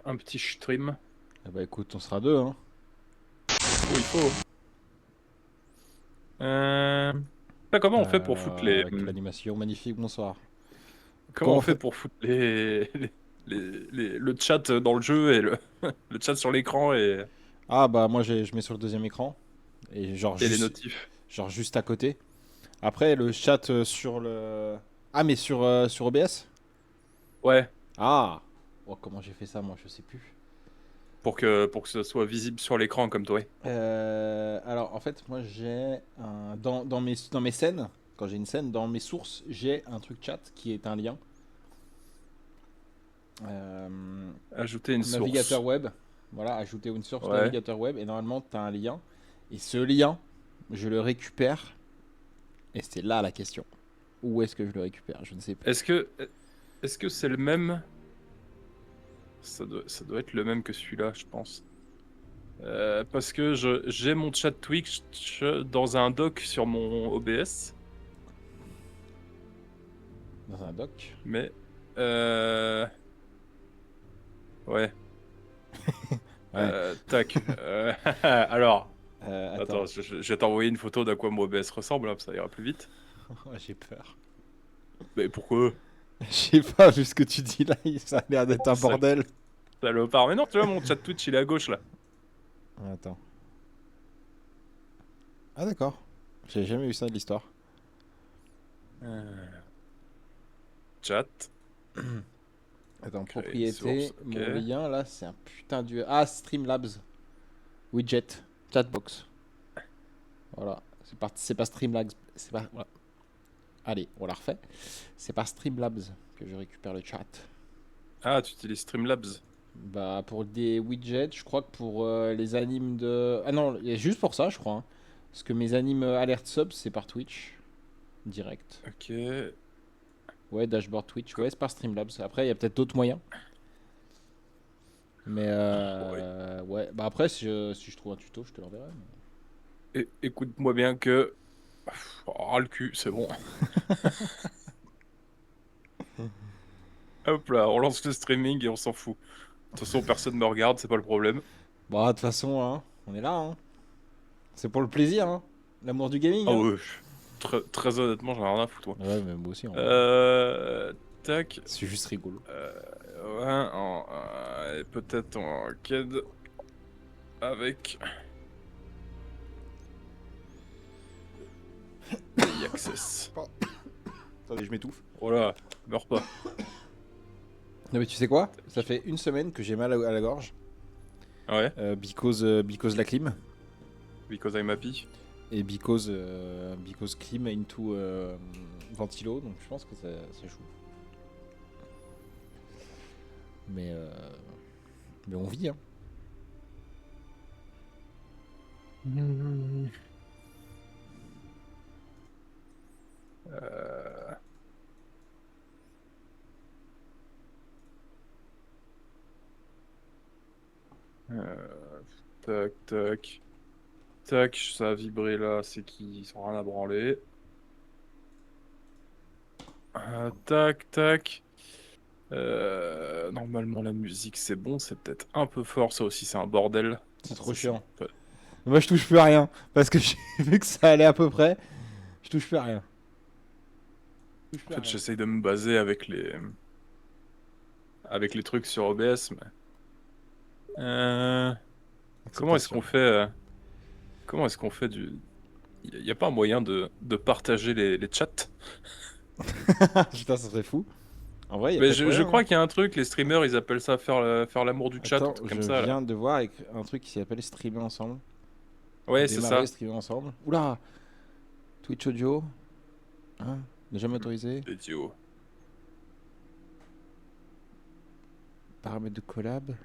un petit stream. Ah bah écoute, on sera deux, hein. Où il faut. Euh... Comment on fait pour foutre les... Avec l'animation magnifique, bonsoir. Comment Comment on on fait fait? pour foutre le chat dans le jeu et le chat sur l'écran Ah bah moi je mets sur le deuxième écran et et les notifs. genre juste à côté. Après le chat sur le... Ah mais sur OBS? Ouais, Ah! Oh, comment j'ai fait ça moi, je sais plus. pour que ça soit visible sur l'écran comme toi. Alors en fait moi j'ai un... dans mes scènes, quand j'ai une scène, dans mes sources, j'ai un truc chat qui est un lien. Euh, Ajouter une Navigateur source. web. Voilà, ajouter une source Ouais. navigateur web et normalement tu as un lien. Et ce lien, je le récupère. Et c'est là la question. Où est-ce que je le récupère? Je ne sais plus. Est-ce que est-ce que c'est le même? Ça doit être le même que celui-là, je pense. Parce que j'ai mon chat Twitch dans un doc sur mon OBS, Dans un doc. mais ouais. Ouais. Tac. Alors, attends, Attends. je vais t'envoyer une photo d'à quoi mon OBS ressemble, hein, ça ira plus vite. J'ai peur. Mais pourquoi? Je sais pas, vu ce que tu dis là, ça a l'air d'être un Sal- bordel. Salopard. Mais non, tu vois, mon chat Twitch, il est à gauche là. Attends. Ah d'accord. J'ai jamais vu ça de l'histoire. Euh, Chat, Attends, créer une source, propriété, ok. mon lien là, c'est un putain de... Ah, Streamlabs. Widget. Chatbox. Voilà. C'est pas Streamlabs. C'est pas... Voilà. Allez, on la refait. C'est par Streamlabs que je récupère le chat. Ah, tu utilises Streamlabs. Bah, pour des widgets, je crois que pour les animes de... Ah non, il y a juste pour ça, je crois, hein. Parce que mes animes alert sub, c'est par Twitch. Direct. Ok. Ouais, dashboard Twitch. Ouais, c'est par Streamlabs. Après, il y a peut-être d'autres moyens. Mais Ouais. ouais. Bah après, si je trouve un tuto, je te l'enverrai. Écoute-moi bien que... Oh, le cul, c'est bon. Hop là, on lance le streaming et on s'en fout. De toute façon, personne me regarde, c'est pas le problème. Bah, de toute façon, hein, on est là, hein. C'est pour le plaisir, hein. L'amour du gaming, Ah hein. ouais, très honnêtement, j'en ai rien à foutre, moi. Ouais, mais moi aussi, en vrai. Tac. C'est juste rigolo. Ouais, peut-être en CAD avec API Access. Attendez, je m'étouffe. Oh là, meurs pas. Non, mais tu sais quoi? Ça Tac. fait une semaine que j'ai mal à la gorge. Ouais, Because la clim. because I'm happy. Et because clim into ventilo. Donc je pense que ça joue. Mais, euh, mais on vit, hein. Euh, euh, tac, tac. Tac, ça a vibré là, c'est qu'ils sont rien à branler. Tac, tac. Normalement, la musique, c'est bon, c'est peut-être un peu fort, ça aussi, c'est un bordel. C'est Non, trop ça, c'est chiant. pas- Moi je touche plus à rien. Parce que j'ai vu que ça allait à peu près. Je touche plus à rien. Je touche En plus à fait, rien. j'essaye de me baser avec les trucs sur OBS, mais... comment est-ce Acceptation. qu'on fait, comment est-ce qu'on fait du... Y a pas un moyen de partager les chats? Putain, ça serait fou. En vrai, il y a Mais peut-être je moyen, hein. crois qu'il y a un truc, les streamers, ils appellent ça faire l'amour du chat, un Attends, truc je comme ça, là. viens de voir avec un truc qui s'appelle Streamer ensemble. Ouais, c'est Démarrer, ça. streamer ensemble. Oula! Twitch audio. Hein? Ne jamais autorisé. Idiot. Paramètres de collab.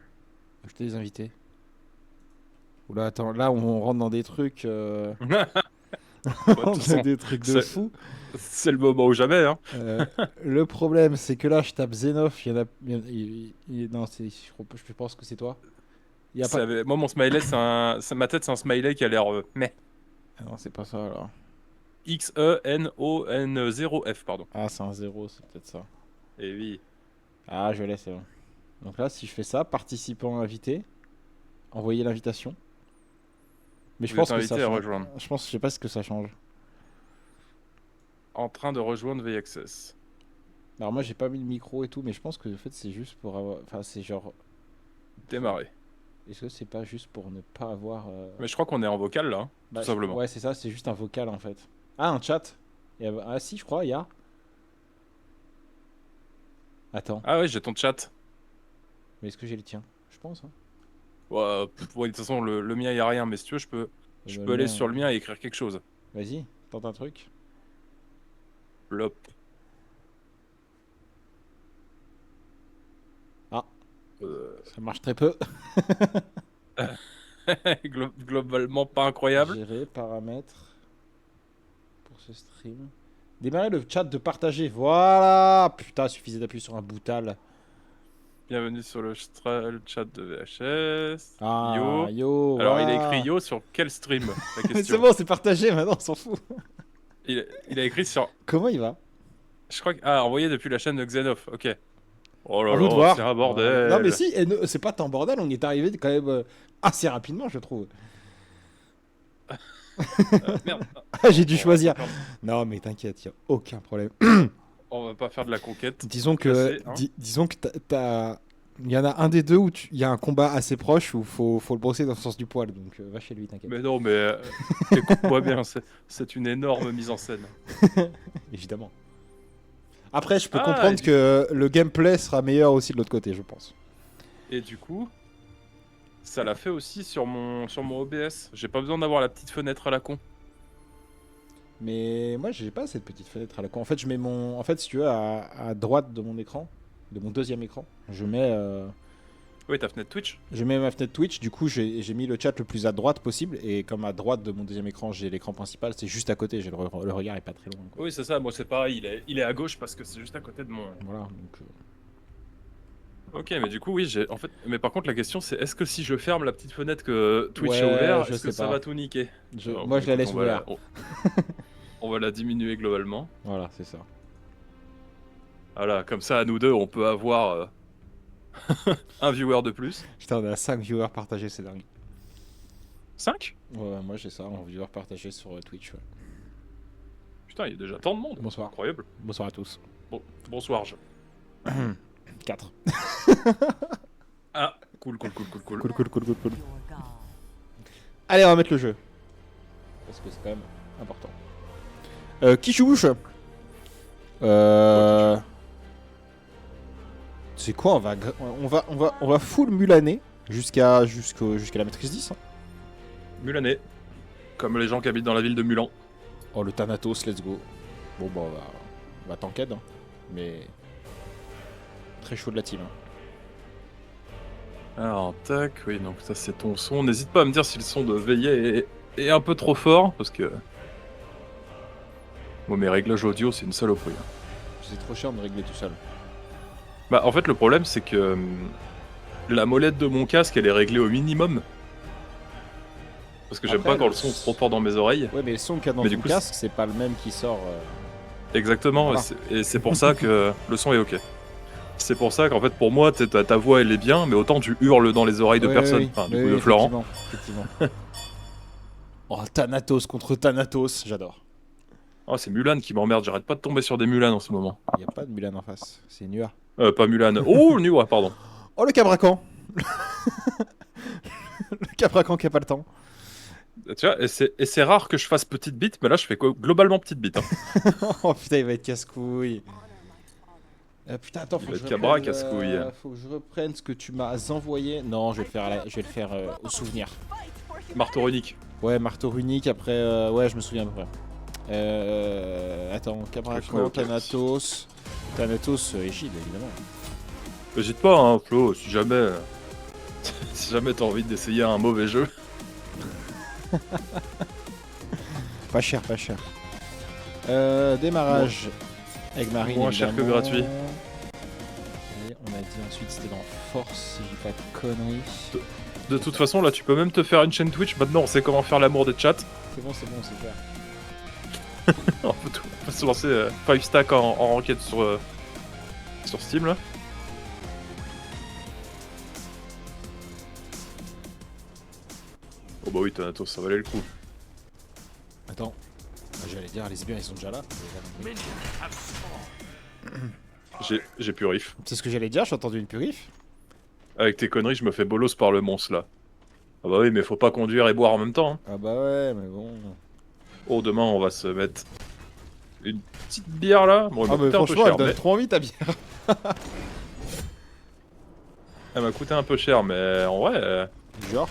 Ajouter des invités. Oula, attends, là on rentre dans des trucs. Bah, de On toute a façon, des trucs de c'est fou. c'est le moment ou jamais, hein. Euh, le problème, c'est que là, je tape Xenof. Il y en a. Non, je pense que c'est toi. Il y a pas. Moi, mon smiley, ma tête, c'est un smiley qui a l'air... mais... Ah non, c'est pas ça alors. XENON0F, pardon. Ah, c'est un zéro, c'est peut-être ça. Et oui. Ah, je l'ai, c'est bon. Donc là, si je fais ça, participant invité, envoyer l'invitation. Mais je Vous pense êtes que ça invité à change. rejoindre. Je sais pas ce que ça change. En train de rejoindre VAccess. Alors moi, j'ai pas mis le micro et tout, mais je pense que en fait, c'est juste pour avoir. Enfin, c'est genre. Démarrer. Est-ce que c'est pas juste pour ne pas avoir. Mais je crois qu'on est en vocal là, hein, Bah, tout simplement. ouais, c'est ça, c'est juste un vocal en fait. Ah, un chat. Ah, si, je crois, il y a. Attends, Ah ouais, j'ai ton chat. mais est-ce que j'ai le tien? Je pense, hein. Ouais, ouais, de toute façon, le mien, il a rien, mais si tu veux, je Bah, peux le aller mien, sur le mien et écrire quelque chose. Vas-y, tente un truc. Plop. Ah, Euh, ça marche très peu. Globalement, pas incroyable. Gérer, paramètres. Pour ce stream. Démarrer le chat de partager. Voilà. Putain, suffisait d'appuyer sur un boutal. Bienvenue sur le chat de VHS. Ah, Yo. yo, Alors, il a écrit voilà. yo sur quel stream? La Mais c'est question. bon, c'est partagé maintenant, on s'en fout. Il a écrit sur. Comment il va? Je crois que. Ah, envoyé depuis la chaîne de Xenoph. Ok. Oh là À vous de là, voir. c'est un Voilà. Non, mais bordel. si, c'est pas tant bordel, on y est arrivé quand même assez rapidement, je trouve. Merde. Ah, j'ai dû On va choisir. pas faire- Non, mais t'inquiète, y a aucun problème. On va pas faire de la conquête. Disons que, Classé, hein. disons que il y en a un des deux où il y a un combat assez proche où faut le brosser dans le sens du poil, donc va chez lui, t'inquiète. Mais non, mais écoute-moi bien, c'est une énorme mise en scène. Évidemment. Après, je peux Ah, comprendre et du- que le gameplay sera meilleur aussi de l'autre côté, je pense. Et du coup, ça l'a fait aussi sur mon OBS. J'ai pas besoin d'avoir la petite fenêtre à la con. Mais moi, j'ai pas cette petite fenêtre à la con. En fait, je mets mon. En fait, si tu veux, à droite de mon écran, de mon deuxième écran, Oui, ta fenêtre Twitch. je mets ma fenêtre Twitch. Du coup, j'ai mis le chat le plus à droite possible. Et comme à droite de mon deuxième écran, j'ai l'écran principal, c'est juste à côté. Le regard est pas très loin, quoi. Oui, c'est ça. Moi, c'est pareil. Il est à gauche parce que c'est juste à côté de mon. Voilà, donc. Ok, mais du coup, oui, j'ai. En fait, mais par contre, la question, c'est est-ce que si je ferme la petite fenêtre que Twitch Ouais, a ouvert, je est-ce que sais ça pas. va tout niquer? Alors, Moi, je la écoute, laisse ouverte. on va la diminuer globalement. Voilà, c'est ça. Voilà, comme ça, à nous deux, on peut avoir un viewer de plus. Putain, on a 5 viewers partagés, c'est dingue. 5? Ouais, moi j'ai ça en viewers partagés sur Twitch. Ouais. Putain, il y a déjà tant de monde. Bonsoir. Incroyable. Bonsoir à tous. Bonsoir. 4. Ah, cool. Cool. Allez, on va mettre le jeu. Parce que c'est quand même important. Qui chouche C'est quoi, on va full Mulané jusqu'à la maîtrise 10. Hein. Mulanais. Comme les gens qui habitent dans la ville de Mulan. Oh, le Thanatos, let's go. Bon, bah, on va t'enquête. Hein. Mais. Très chaud de la team. Hein. Alors, tac, oui, donc ça c'est ton son. N'hésite pas à me dire si le son de veillée est un peu trop fort, parce que... Moi, mes réglages audio, c'est une saloperie. Hein. C'est trop cher de me régler tout seul. Bah, en fait, le problème, c'est que la molette de mon casque, elle est réglée au minimum. Parce que j'aime Après, pas quand le son est trop fort dans mes oreilles. Ouais, mais le son qu'il y a dans Mais ton du coup, casque, c'est pas le même qui sort. Exactement, Voilà. et c'est pour ça que le son est ok. C'est pour ça qu'en fait, pour moi, ta voix, elle est bien, mais autant tu hurles dans les oreilles de personne, enfin, du coup, de Florent. Effectivement. Oh, Thanatos contre Thanatos, j'adore. Oh, c'est Mulan qui m'emmerde, j'arrête pas de tomber sur des Mulan en ce moment. Il n'y a pas de Mulan en face, c'est Nua. Pas Mulan. Oh, Nua, pardon. Oh, le Cabracan. Le Cabracan qui a pas le temps. Tu vois, et c'est rare que je fasse petite bite, mais là, je fais quoi globalement petite bite. Hein. Oh putain, il va être casse-couille. Putain, attends, faut va que, être je cabra, reprenne, casse-couille. faut que je reprenne ce que tu m'as envoyé. Non, je vais le faire au souvenir. Marteau runique. Ouais, marteau runique, après... ouais, je me souviens à peu près. Attends, Cabracan, Thanatos... Thanatos, Égide, évidemment. N'hésite pas, hein, Flo, si jamais... si jamais t'as envie d'essayer un mauvais jeu. Pas cher, pas cher. Démarrage avec Marine. Moins cher que évidemment. gratuit. Et on a dit ensuite c'était dans Force, si j'ai pas de conneries. De toute façon, là, tu peux même te faire une chaîne Twitch. Maintenant, on sait comment faire l'amour des chats. C'est bon, c'est clair. On peut se lancer 5 stack en ranked sur Steam, là. Oh bah oui, Thanatos, ça valait le coup. Attends. J'allais dire, les sbires ils sont déjà là. J'ai purif. C'est ce que j'allais dire, j'ai entendu une purif. Avec tes conneries, je me fais bolos par le monstre là. Ah bah oui, mais faut pas conduire et boire en même temps. Hein. Ah bah ouais, mais bon. Oh, demain on va se mettre une petite bière là. Bon, elle Ah m'a mais coûté un peu franchement, cher, elle donne mais... trop envie ta bière. Elle m'a coûté un peu cher, mais en vrai, Genre.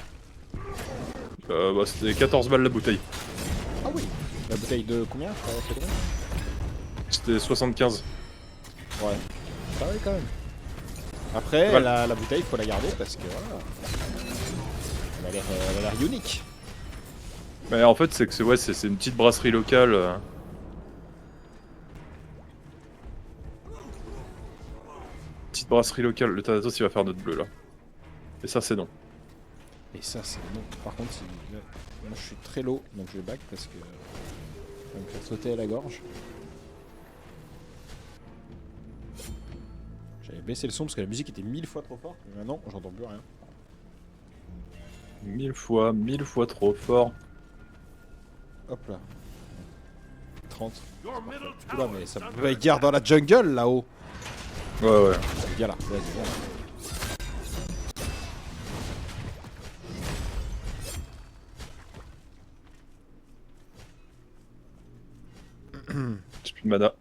bah, c'était 14 balles la bouteille. Ah oui. La bouteille de combien fait combien? C'était 75. Ouais. Ah oui quand même. Après, Voilà. la bouteille, faut la garder parce que voilà. Elle a l'air unique. Mais en fait, c'est que c'est une petite brasserie locale. Petite brasserie locale. Le Thanatos, il va faire notre bleu là. Et ça, c'est non. Et ça, c'est bon. Par contre, moi je suis très low, donc je vais back parce que ça va me faire sauter à la gorge. J'avais baissé le son parce que la musique était 1000 fois trop forte, mais maintenant j'entends plus rien. 1000 fois trop fort. Hop là. 30. Oula, mais ça me bagarre dans la jungle là-haut. Ouais, ouais. Les gars là, vas-y, viens là. J'ai plus de mana.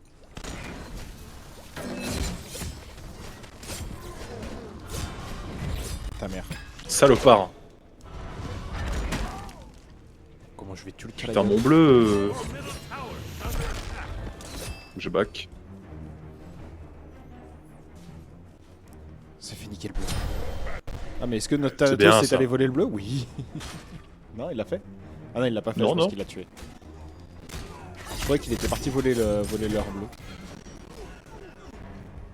Ta mère. Salopard. Comment je vais tuer le Putain, calaïa. mon bleu. Je back. Ça fait niquer le bleu. Ah mais est-ce que notre C'est bien, Thanatos est ça. allé voler le bleu? Oui. Non, il l'a fait. Ah non, il l'a pas fait, Non, je pense non. qu'il l'a tué. Je croyais qu'il était parti voler leur bleu.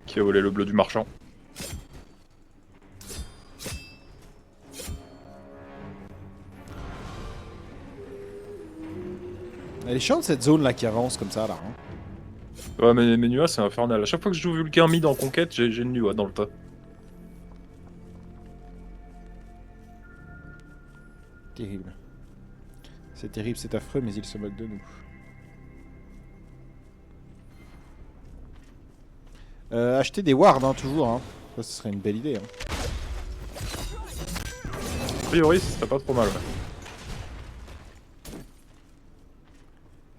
Qui a volé le bleu du marchand. Elle est chiante cette zone là qui avance comme ça là. Hein. Ouais, mais Nua, c'est infernal. À chaque fois que je joue Vulcain mid en conquête, j'ai une Nua dans le tas. Terrible. C'est terrible, c'est affreux, mais il se moque de nous. Acheter des wards, hein, toujours. Hein. Ça, ce serait une belle idée. Hein. A priori, ce serait pas trop mal. Ouais.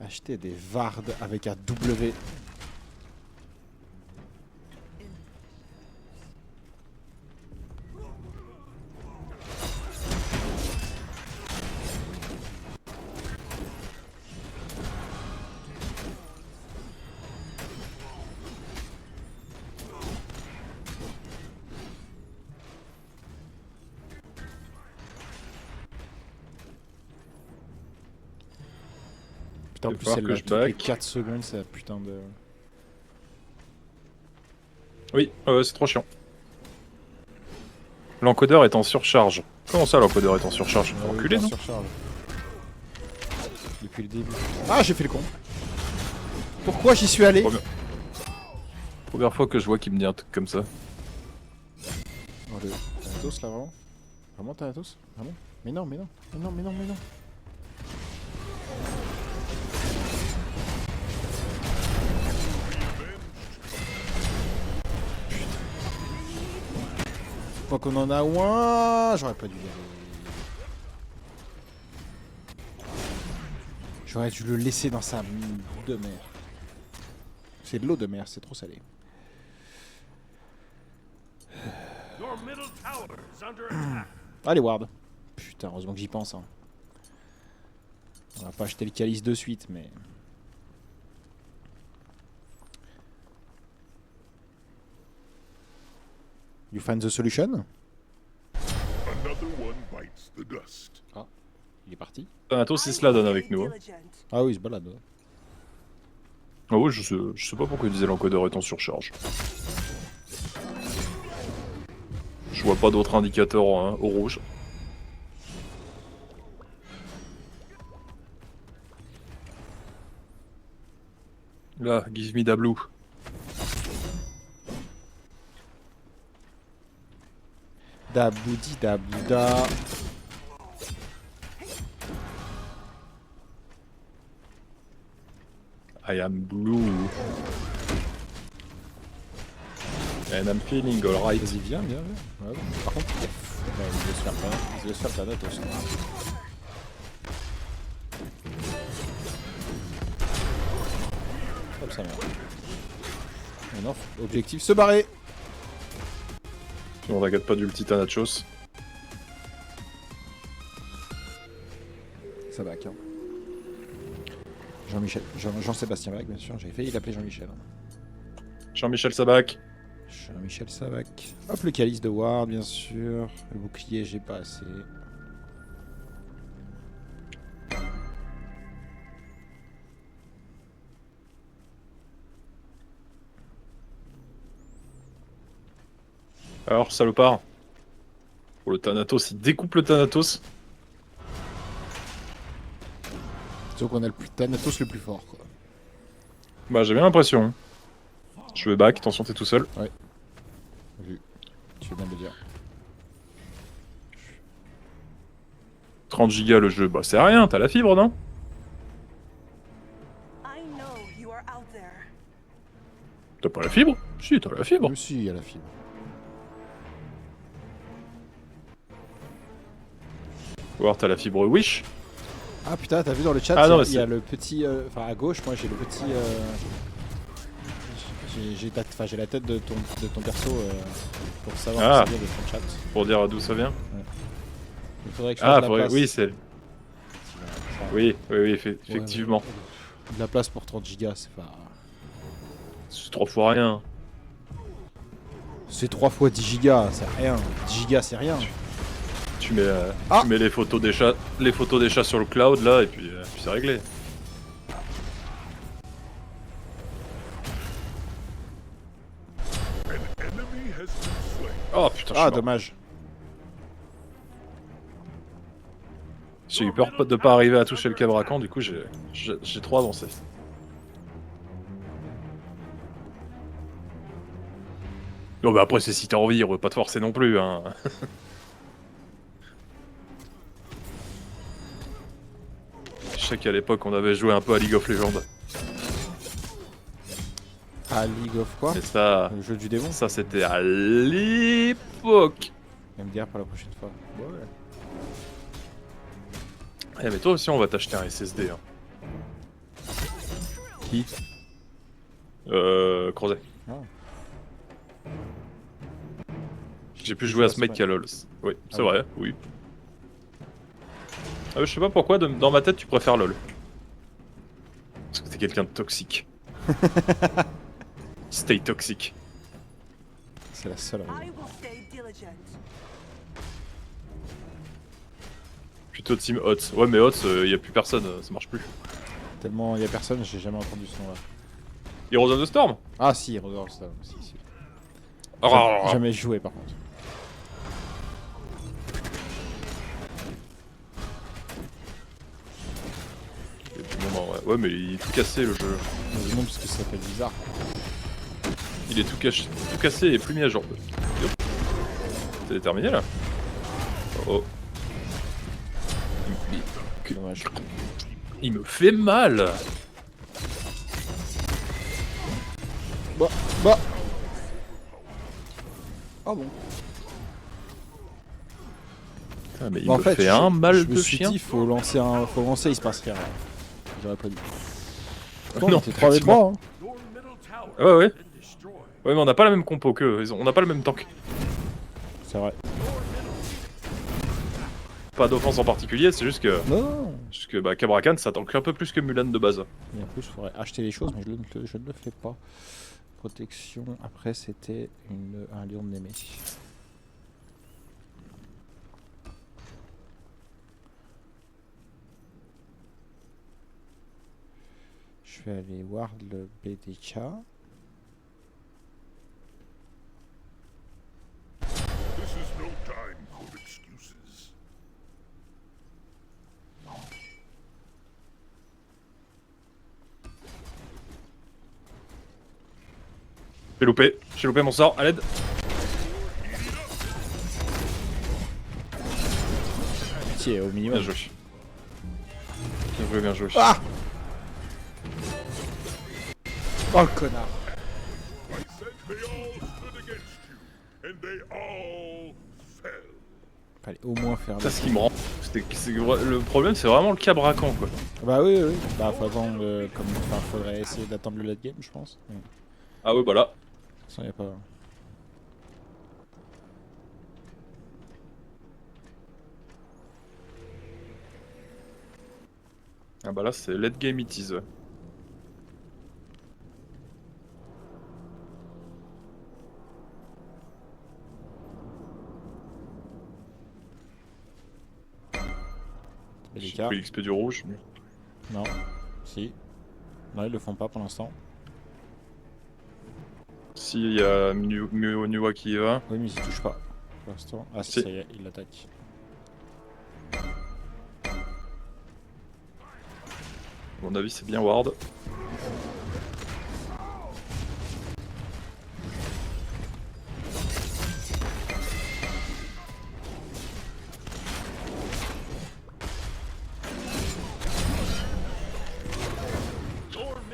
Acheter des wards avec un W. Putain, en Il va plus, falloir elle que l'a je toutes les back. 4 secondes, c'est putain de... Oui, c'est trop chiant. L'encodeur est en surcharge. Comment ça, l'encodeur est en surcharge? Faut reculer, non? surcharge. Depuis le début. Ah, j'ai fait le con. Pourquoi j'y suis allé? Première fois que je vois qu'il me dit un truc comme ça. Oh, le Thanatos là, vraiment? Vraiment Thanatos? Vraiment? Mais non, mais non, mais non, mais non, mais non. Je crois qu'on en a un. J'aurais pas dû y aller. J'aurais dû le laisser dans sa de mer. C'est de l'eau de mer, c'est trop salé. Allez, Ward. Putain, heureusement que j'y pense. Hein. On va pas acheter le calice de suite, mais... You find the solution? Ah, il est parti. Thanatos, il se la donne avec nous. Hein. Ah oui, il se balade. Ouais. Ah ouais, je sais pas pourquoi il disait l'encodeur est en surcharge. Je vois pas d'autres indicateurs hein, au rouge. Là, give me da blue. Da boudi da bouda. I am blue. And I'm feeling alright. Vas-y, viens. Ouais, bon. Par contre, il se laisse faire il se laisse faire Thanatos. Hop, ça merde. Maintenant, objectif se barrer. Si on regarde pas du petit Thanatos. Ça va, hein. Jean-Michel, Jean-Sébastien Bach, bien sûr, j'avais failli l'appeler Jean-Michel. Jean-Michel Sabac. Jean-Michel Sabac. Hop, le calice de Ward, bien sûr. Le bouclier, j'ai pas assez. Alors, salopard. Pour le Thanatos, il découpe le Thanatos. Sauf qu'on a le Thanatos le plus fort, quoi. Bah, j'ai bien l'impression. Je vais back, attention, t'es tout seul. Ouais. Vu. Tu veux bien me le dire. 30 gigas le jeu, bah c'est rien, t'as la fibre, non? T'as pas la fibre? Si, t'as la fibre. Oui, si, il y a la fibre. Faut voir, t'as la fibre Wish. Ah putain, t'as vu dans le chat, Ah, non, il y a le petit... Enfin, à gauche, moi j'ai le petit... J'ai la tête de ton perso pour savoir d'où ça vient de ton chat. Pour dire d'où ça vient. Ouais. Il faudrait que je Ah, fasse de la place. oui, c'est... Oui, effectivement. De la place pour 30 gigas, c'est pas... C'est 3 fois rien. C'est 3 fois 10 gigas, c'est rien. 10 gigas, c'est rien. Tu mets les photos des chats sur le cloud là et puis c'est réglé. Oh putain, je suis mort. Dommage. J'ai eu peur de pas arriver à toucher le Cabracan, du coup j'ai trop avancé. Bon bah après c'est si t'as envie, on veut pas te forcer non plus hein. Je sais qu'à l'époque on avait joué un peu à League of Legends. À League of quoi? Mais ça... Le jeu du démon? Ça c'était à l'époque. MDR pour la prochaine fois. Ouais. Eh mais toi aussi on va t'acheter un SSD hein. Qui? Crozet. Ah. J'ai pu jouer à ce mec qui a LOL. Oui, c'est vrai, oui. Ah, je sais pas pourquoi, dans ma tête tu préfères LOL. Parce que t'es quelqu'un de toxique. Stay toxique. C'est la seule raison. Plutôt team HOTS. Ouais mais HOTS, y a plus personne, ça marche plus. Tellement y a personne, j'ai jamais entendu ce nom là. Heroes of the Storm? Ah si, regarde ça. Si. Jamais joué par contre. Ouais mais il est tout cassé le jeu. Non parce que ça s'appelle bizarre. Il est tout cassé et plus mis à jour. C'est terminé là. Oh. Dommage. Il me fait mal. Bah. Ah bon. Ah, mais il En me fait, fait un mal de chien. Dit, faut lancer, il se passe rien. J'aurais pas dit. Non, t'es 3v3 hein. Ouais. Ouais mais on n'a pas la même compo qu'eux, on n'a pas le même tank. C'est vrai. Pas d'offense en particulier, c'est juste que... Non. Juste que bah, Cabracan ça tank un peu plus que Mulan de base. Et en plus, il faudrait acheter les choses, mais je ne le fais pas. Protection, après c'était un lion de Némé. Je vais aller voir le BDK. J'ai loupé mon sort, à l'aide. Tiens, au minimum. Bien joué. Bien joué. Ah Oh le connard. I said they all stood against you, and they all fell. Fallait au moins faire. Ça, ce qui me rend. Le problème, c'est vraiment le cabracan, quoi. Bah oui, oui. Bah faut attendre, enfin, faudrait essayer d'attendre le late game, je pense. Mais, de Ah ouais, voilà. toute façon, y a pas. Ah bah là, c'est late game it is. Ouais. J'ai Délicat. pris l'XP du rouge. Non. Si. Non, ils le font pas pour l'instant. Si, il y a Nuwa qui y va. Oui, mais ils y touchent pas. Pour l'instant. Ah, Si. ça y est, il l'attaque. À mon avis, c'est bien Ward.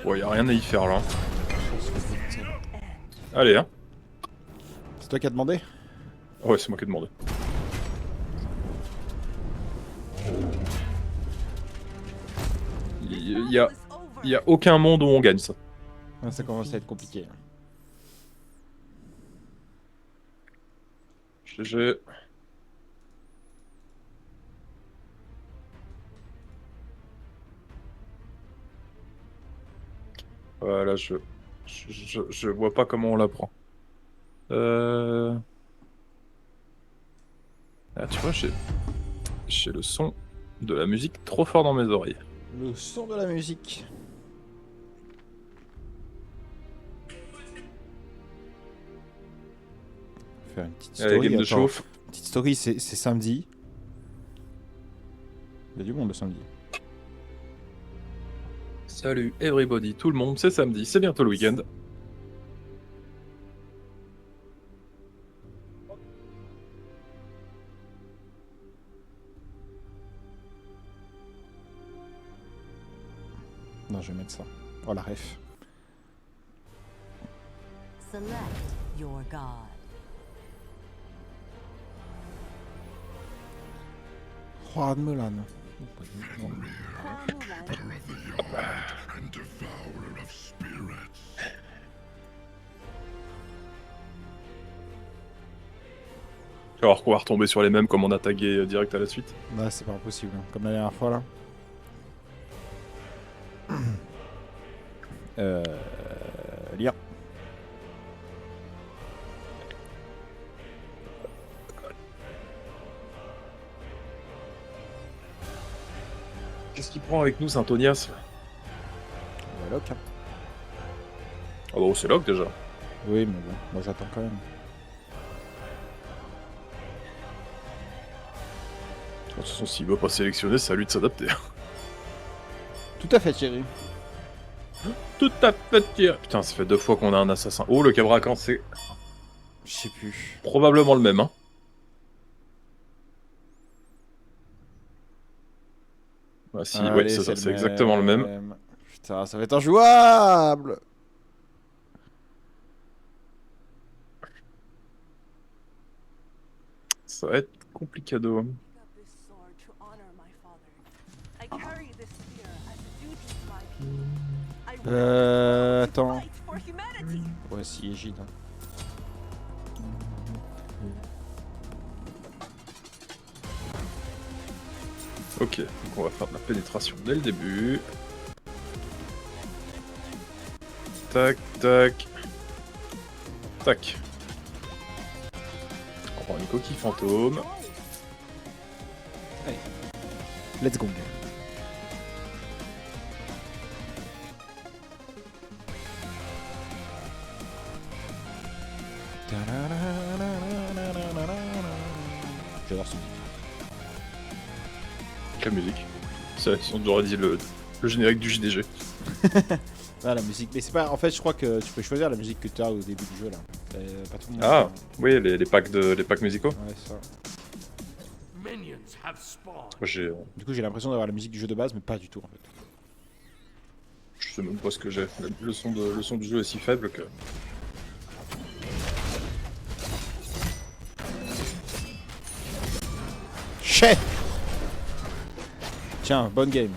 Ouais, y a rien à y faire là. Allez, hein. C'est toi qui as demandé? Ouais, c'est moi qui ai demandé. Il y a aucun monde où on gagne ça. Ah, ça commence à être compliqué. GG. Voilà, je vois pas comment on la prend. Ah, tu vois, j'ai le son de la musique trop fort dans mes oreilles. Le son de la musique. Faire une petite Allez, story. game de Attends. chauffe. Petite story, c'est samedi. Il y a du monde le samedi. Salut everybody, tout le monde, c'est samedi, c'est bientôt le week-end. Non, je vais mettre ça. Oh la ref. Select your god. Oh, Mulan. And devourer of spirits. Tu vas voir qu'on va retomber sur les mêmes comme on a tagué direct à la suite. Là, c'est pas impossible. Comme la dernière fois là. Lire. Qu'est-ce qu'il prend avec nous, Saint-Onias? Lock. Hein. Ah bah c'est lock déjà. Oui, mais bon, moi j'attends quand même. De toute façon, s'il veut pas sélectionner, c'est à lui de s'adapter. Tout à fait, Thierry. Tout à fait, tiens. Putain, ça fait 2 fois qu'on a un assassin. Oh, le cabracan, c'est Je sais plus. probablement le même, hein. Ah si, ouais, Allez, c'est ça, le c'est exactement le même. Putain, ça va être injouable. Ça va être complicado. up this sword to honor my father. I carry this spear as a duty to my people. I will Attends. fight for humanity. Ouais, si, Égide. Hein. Ok, donc on va faire de la pénétration dès le début. Tac, tac. Tac. On prend une coquille fantôme. Let's go. J'adore ce Quelle musique. On aurait dit le générique du JDG. Ah, la musique. Mais c'est pas. En fait, je crois que tu peux choisir la musique que tu as au début du jeu là. Pas tout le monde. Ah, oui, les packs musicaux. Ouais, ça. Minions have spawned. Moi, Du coup, j'ai l'impression d'avoir la musique du jeu de base, mais pas du tout en fait. Je sais même pas ce que j'ai. Le son du jeu est si faible que... Chais. Tiens, bonne game.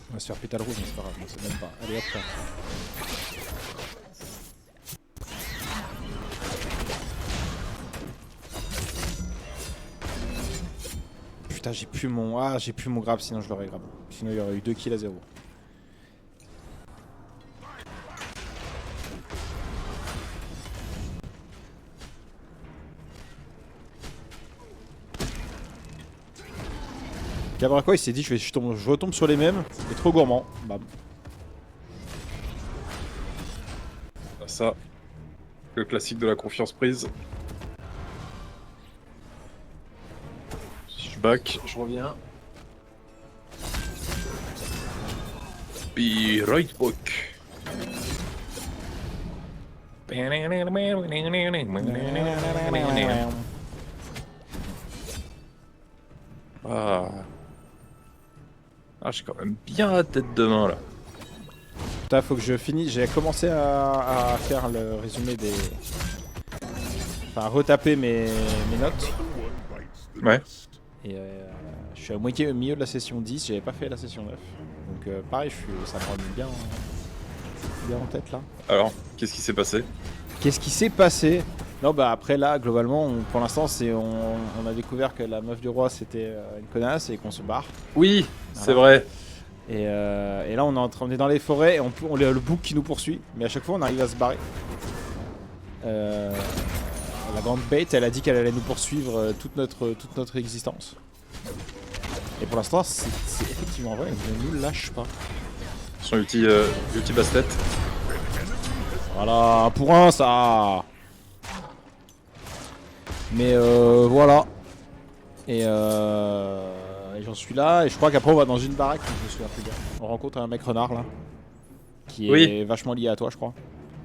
On va se faire péter le rouge, mais c'est pas grave, on sait même pas. Allez hop là. Putain, j'ai plus mon... Ah, j'ai plus mon grab, sinon je l'aurais grab. Sinon il y aurait eu 2 kills à 0. Cabraco il s'est dit je retombe sur les mêmes, il est trop gourmand. Bam. Ça, le classique de la confiance prise. Si je back, je reviens. Be right back. Ah. Ah, j'ai quand même bien la tête de main là. Putain, faut que je finisse. J'ai commencé à faire le résumé des. Enfin, à retaper mes notes. Ouais. Et je suis à moitié au milieu de la session 10, j'avais pas fait la session 9. Donc, pareil, ça me remet bien en tête là. Alors, qu'est-ce qui s'est passé? Qu'est-ce qui s'est passé? Non, bah après là, globalement, pour l'instant, on a découvert que la meuf du roi c'était une connasse et qu'on se barre. Oui, Voilà. c'est vrai. Et là, on est dans les forêts et on a le bouc qui nous poursuit. Mais à chaque fois, on arrive à se barrer. La grande bête, elle a dit qu'elle allait nous poursuivre toute notre existence. Et pour l'instant, c'est effectivement vrai, elle ne nous lâche pas. Son ulti bastet. Voilà, 1 pour 1, ça. Mais voilà. Et j'en suis là. Et je crois qu'après, on va dans une baraque. Je me souviens plus bien. On rencontre un mec renard là. Qui est vachement lié à toi, je crois.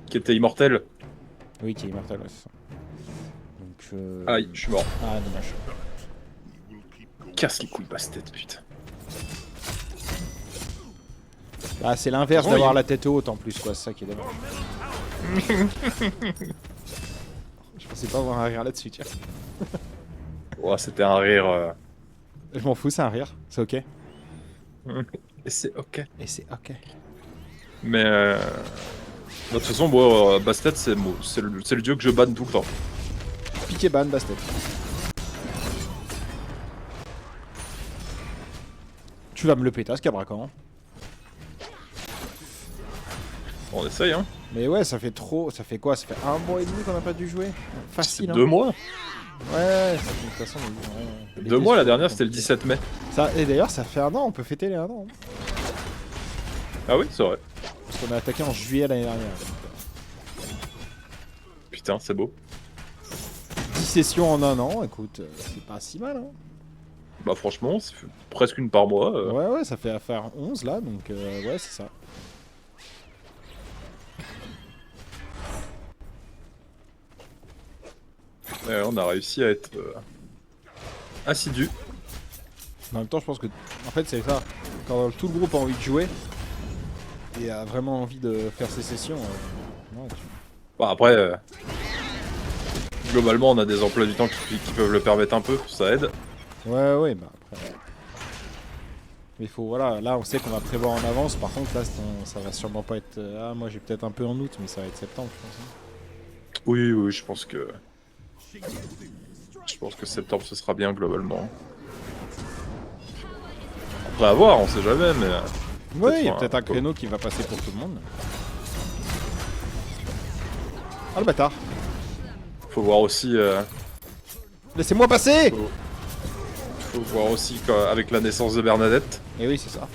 Qui était immortel. Oui, qui est immortel, ouais, c'est ça. Donc, Aïe, je suis mort. Ah, dommage. Casse les couilles bastet, putain. Ah, c'est l'inverse Bon, d'avoir il- la tête haute en plus, quoi. C'est ça qui est dommage. Je pensais pas avoir un rire là-dessus, tiens. Oh, c'était un rire. Je m'en fous, c'est un rire. C'est ok. Et c'est ok. Et c'est ok. Mais de toute façon, moi, bastet, c'est le dieu que je banne tout le temps. Piqué ban, bastet. Tu vas me le péter, ce cabracan. On essaye, hein. Mais ouais, ça fait trop. Ça fait quoi? Ça fait 1 mois et demi qu'on n'a pas dû jouer. Facile, hein. 2 mois. Ouais, ça fait de toute façon. Ouais. 2 mois, la dernière, c'était le 17 mai. Ça, et d'ailleurs, ça fait 1 an, on peut fêter les 1 an. Ah oui, c'est vrai. Parce qu'on a attaqué en juillet l'année dernière. Putain, c'est beau. 10 sessions en 1 an, écoute, c'est pas si mal, hein. Bah franchement, c'est presque une par mois. Ouais, ça fait à faire 11 là, donc ouais, c'est ça. Ouais, on a réussi à être assidu. En même temps, je pense que, en fait, c'est ça. Quand tout le groupe a envie de jouer et a vraiment envie de faire ses sessions, ouais, Bon, après, globalement, on a des emplois du temps qui peuvent le permettre un peu, ça aide. ouais, bah après. Mais il faut, voilà, là on sait qu'on va prévoir en avance, par contre là ça va sûrement pas être. Ah, moi j'ai peut-être un peu en août, mais ça va être septembre, je pense. Hein. Oui, je pense que. Je pense que septembre ce sera bien globalement. Après à voir, on sait jamais, mais. Oui, il y a un- peut-être un créneau qui va passer pour tout le monde. Ah le bâtard! Faut voir aussi. Laissez-moi passer! Faut voir aussi avec la naissance de Bernadette. Et oui, c'est ça.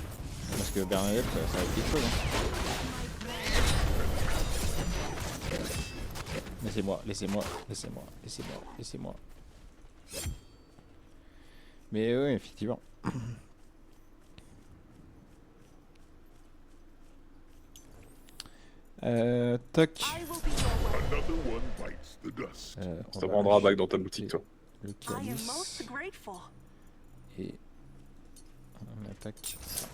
Parce que Bernadette, ça va être quelque chose. Hein. Laissez-moi. Mais oui, effectivement. Toc. I will be your Another one bites the dust. Ça te prendra back dans ta boutique, toi. Le I am calice. most grateful. Et on attaque ça.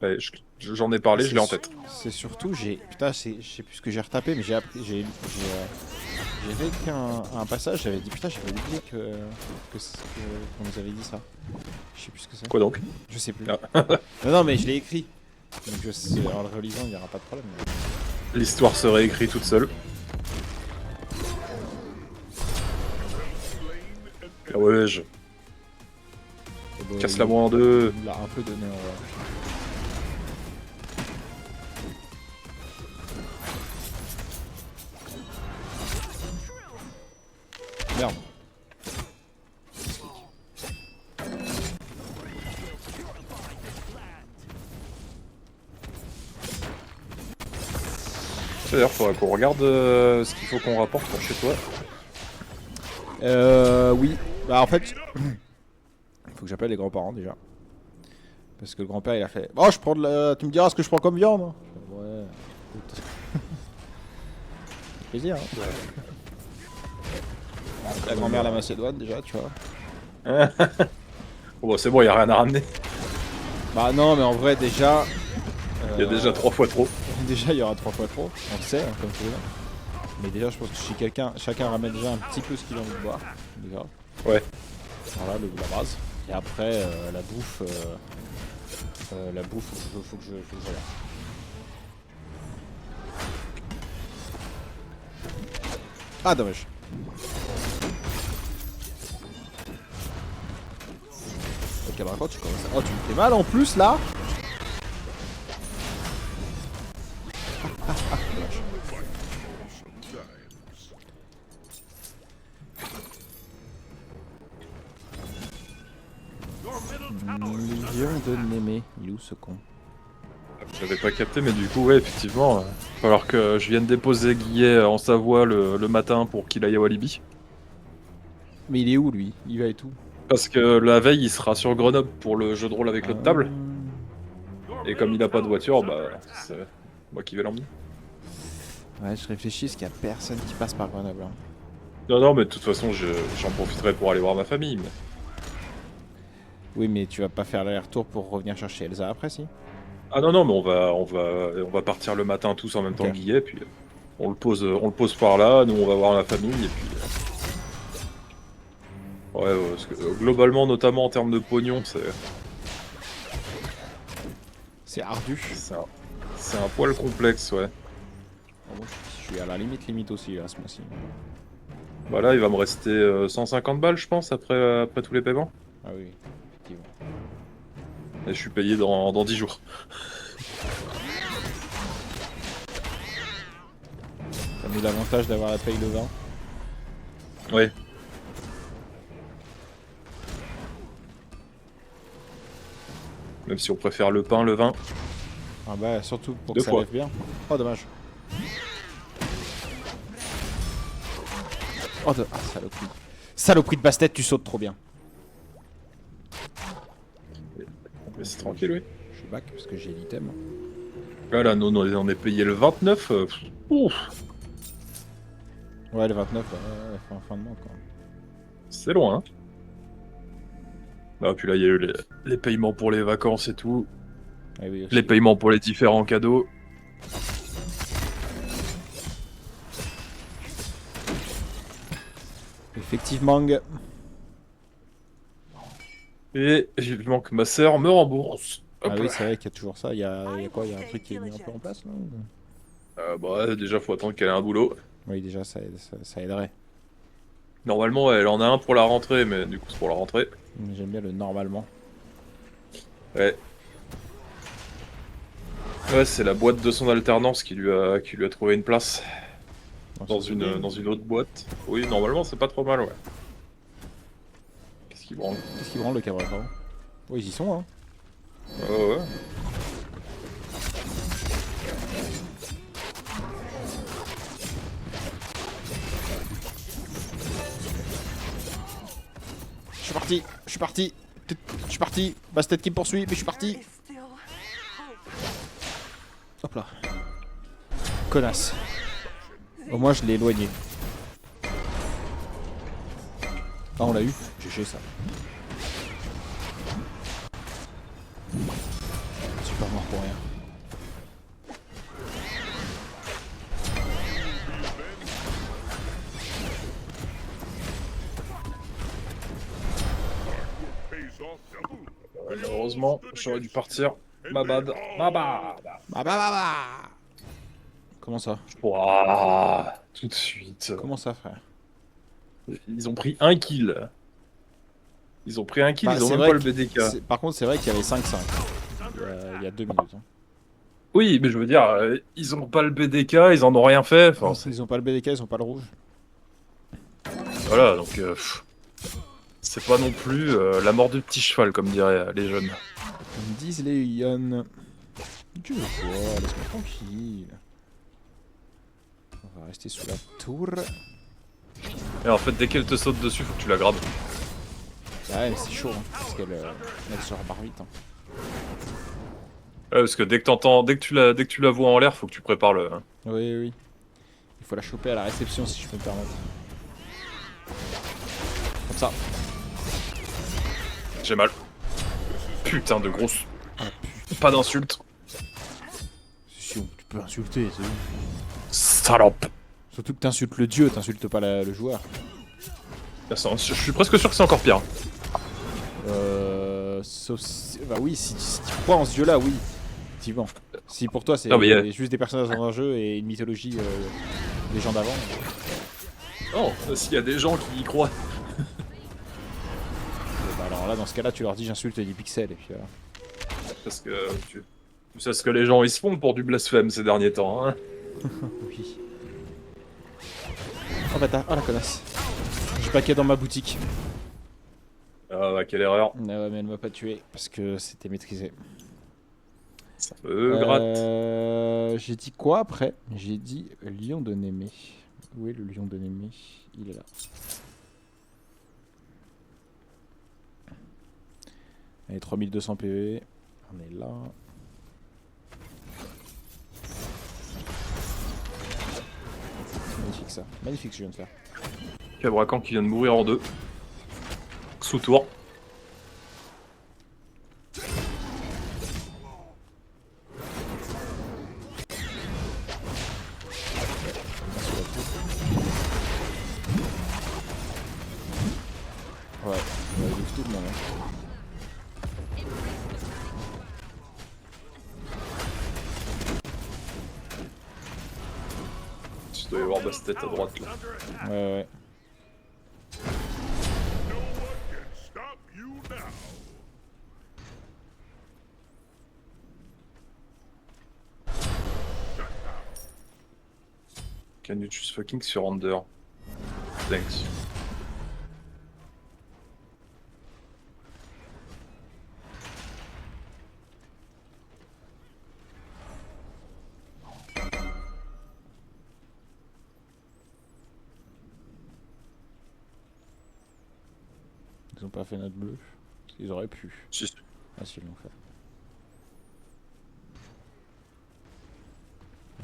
Ouais, j'en ai parlé, je l'ai en tête. C'est surtout, putain, je sais plus ce que j'ai retapé, mais j'ai appris, j'ai vécu un passage, j'avais dit, putain, j'avais oublié qu'on nous avait dit ça. Je sais plus ce que c'est. Quoi donc? Je sais plus. Ah. Non, mais je l'ai écrit. Donc en le relisant, il n'y aura pas de problème. L'histoire se réécrit toute seule. Ah ouais, je casse la moi en deux. Il l'a un peu donné en vrai. Merde. D'ailleurs, faudrait qu'on regarde ce qu'il faut qu'on rapporte pour chez toi. Oui. Bah en fait, faut que j'appelle les grands-parents déjà. Parce que le grand-père il a fait. Oh, je prends de la. Tu me diras ce que je prends comme viande. Ouais. Écoute. Plaisir. Hein. La grand-mère la Macédoine déjà, tu vois. Bon, bah, c'est bon, y a rien à ramener. Bah non, mais en vrai déjà. Il y a déjà 3 fois trop. Déjà il y aura 3 fois trop. On le sait, hein, comme tu veux. Mais déjà, je pense que si chacun ramène déjà un petit peu ce qu'il a envie de boire. Déjà. Ouais. Voilà, la base. Et après, la bouffe. La bouffe, faut que je regarde. Ah, dommage. Ok, bah quand tu commences à... Oh, tu me fais mal en plus là. Dommage. Million de Némé. Il est où ce con? J'avais pas capté, mais du coup, ouais, effectivement, il va falloir que je vienne déposer Guillet en Savoie le matin pour qu'il aille à Walibi. Mais il est où lui? Il va et tout. Parce que la veille, il sera sur Grenoble pour le jeu de rôle avec l'autre table. Et comme il a pas de voiture, bah, c'est moi qui vais l'emmener. Ouais, je réfléchis, parce qu'il y a personne qui passe par Grenoble. Hein. Non, non, mais de toute façon, j'en profiterai pour aller voir ma famille. Mais... Oui, mais tu vas pas faire l'aller-retour pour revenir chercher Elsa après, si? Ah non, non, mais on va partir le matin tous en même temps que Guillet, puis on le pose par là, nous on va voir la famille, et puis... Ouais, parce que globalement, notamment en termes de pognon, c'est ardu. C'est un poil complexe, ouais. Oh, moi, je suis à la limite aussi, là, ce mois-ci. Bah là, il va me rester 150 balles, je pense, après tous les paiements. Ah oui, effectivement. Et je suis payé dans 10 jours. Ça nous l'avantage d'avoir la paye de 20. Ouais. Même si on préfère le pain, le vin. Ah bah, surtout pour 2 que ça fois. lève bien. Oh, dommage. Oh, ah, saloperie. Saloperie de basse-tête, tu sautes trop bien. Mais c'est tranquille, oui. Je suis back parce que j'ai l'item. Là, là, nous, on est payé le 29. Ouf. Ouais, le 29, fin de mois, quoi. C'est loin, hein. Ah, puis là, il y a eu les paiements pour les vacances et tout. Ah oui, aussi. Les paiements pour les différents cadeaux. Effectivement. Et vivement que ma sœur me rembourse. Hop Ah oui, là. c'est vrai qu'il y a toujours ça. Il y a quoi? Il y a un truc qui est mis un peu en place, là Bah, déjà, faut attendre qu'elle ait un boulot. Oui, déjà, ça aiderait. Normalement, elle en a un pour la rentrée, mais du coup, c'est pour la rentrée. J'aime bien le normalement. Ouais. Ouais, c'est la boîte de son alternance qui lui a trouvé une place. Dans une autre boîte. Oui, normalement, c'est pas trop mal, ouais. Qu'est-ce qu'il branle? Qu'est-ce qui branle le cabrel, pardon? Oui, ils y sont, hein. Ouais, ouais. Je suis parti. Basse-tête qui me poursuit, mais je suis parti. There is still hope. Hop là. Connasse. Au moins, je l'ai éloigné. Ah, on l'a eu. GG ça. Je suis pas mort pour rien. Pays off double. Malheureusement, j'aurais dû partir. Ma bad. Ma bad. Comment ça? Ouah, tout de suite. Comment ça, frère? Ils ont pris un kill. Ils ont pris un kill, Bah, ils ont c'est même vrai pas le que- BDK. Par contre, c'est vrai qu'il y avait 5-5. Il y a 2 minutes. Hein. Oui, mais je veux dire, ils ont pas le BDK, ils en ont rien fait. Enfin, Ils ont pas le BDK, ils ont pas le rouge. voilà, donc c'est pas non plus la mort du petit cheval, comme diraient les jeunes. Comme disent les Yonnes. Tu veux quoi? Laisse-moi tranquille. On va rester sous la tour. Et en fait, dès qu'elle te saute dessus, faut que tu la grabes. Ah ouais, mais c'est chaud, hein, parce qu'elle elle se rebarre vite. Hein. Ouais, parce que dès que tu la vois en l'air, faut que tu prépares le. Oui, oui. Il faut la choper à la réception, si je peux me permettre. Comme ça. J'ai mal. Putain de grosse. Pas d'insulte. Si tu peux insulter, c'est bon. Salope. Surtout que t'insultes le dieu, t'insultes pas le joueur. Je suis presque sûr que c'est encore pire. Sauf si... Bah oui, si tu crois en ce dieu-là, oui. Effectivement. Si pour toi c'est Non, mais juste des personnages dans un jeu et une mythologie des gens d'avant. Non, s'il y a des gens qui y croient. Bah alors là, dans ce cas-là, tu leur dis j'insulte des pixels et puis voilà. Parce que tu sais ce que les gens ils se font pour du blasphème ces derniers temps. Hein. Oui. Oh bâtard, oh la connasse. J'ai paqué dans ma boutique. Ah bah quelle erreur. Ah ouais, mais elle m'a pas tué parce que c'était maîtrisé. Ça me gratte. J'ai dit quoi après? J'ai dit lion de Némée. Où est le lion de Némée? Il est là. Allez, 3200 PV. On est là. Magnifique ça. Magnifique ce que je viens de faire. Cabracan qui vient de mourir en deux. Sous tour. Ouais, on va vivre tout le monde. Hein. Tu dois y avoir Bastet à droite là. Ouais, ouais. No one can stop you now. Can you choose fucking sur Under? Thanks. Ils ont pas fait notre bleu. Ils auraient pu. Si. Ah si, ils l'ont fait.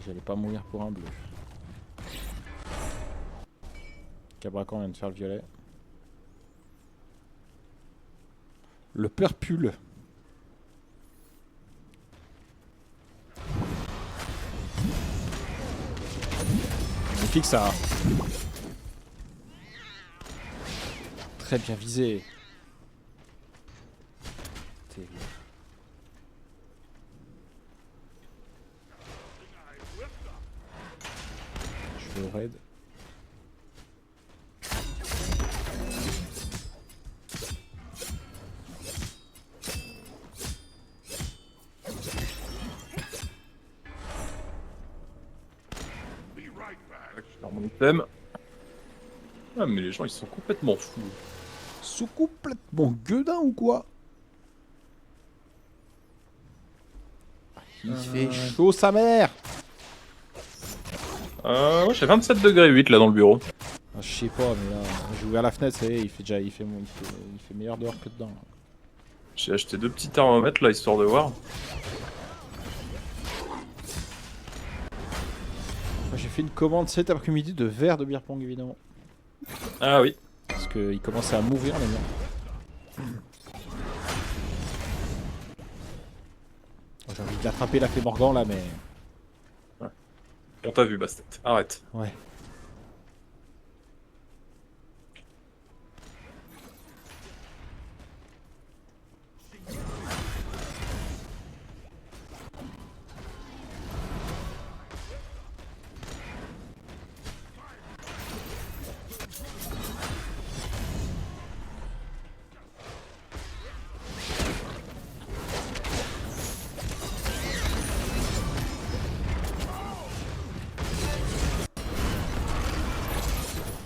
J'allais pas mourir pour un bleu. Cabracan vient de faire le violet. Le perpule. Magnifique ça. Très bien visé. Terrible. Je veux raid. Be right back. Je perds mon item. Ah mais les gens ils sont complètement fous. Sous complètement gueudin ou quoi? Il fait chaud sa mère. Ouais, j'ai 27 degrés 8 là dans le bureau. Ah, je sais pas, mais là, j'ai ouvert la fenêtre, ça y est, il fait meilleur dehors que dedans. Là. J'ai acheté 2 petits thermomètres là histoire de voir. Moi, j'ai fait une commande cet après-midi de verre de bière pong évidemment. Ah oui. Parce qu'ils commençaient à m'ouvrir les miens. J'ai envie de l'attraper, la fée Morgan là, mais. On t'a vu, Bastet. Arrête. Ouais.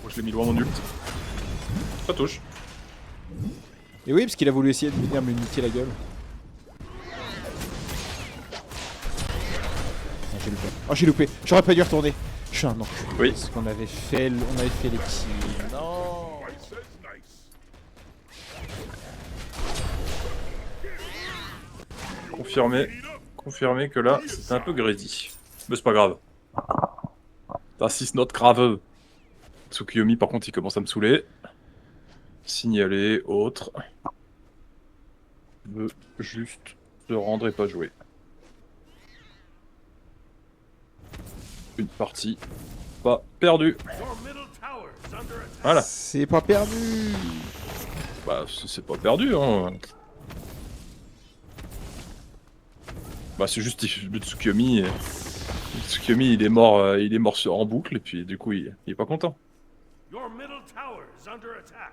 Moi, je l'ai mis loin mon ult. Ça touche. Et oui, parce qu'il a voulu essayer de venir me niquer la gueule. Ah, j'ai loupé. Oh, j'ai loupé. J'aurais pas dû retourner. Je suis un enculé. Oui. Parce qu'on avait fait, on avait fait les kills. Non. Twice as nice. Confirmé. Confirmé que là, c'était un peu greedy. Mais c'est pas grave. T'as 6 notes grave. Tsukuyomi, par contre, il commence à me saouler. Signaler, autre. Veut juste se rendre et pas jouer. Une partie pas perdue. Voilà. C'est pas perdu. Bah, c'est pas perdu, hein. Bah, c'est juste le Tsukuyomi. Tsukuyomi, il est mort en boucle, et puis du coup, il est pas content. Your middle tower is under attack.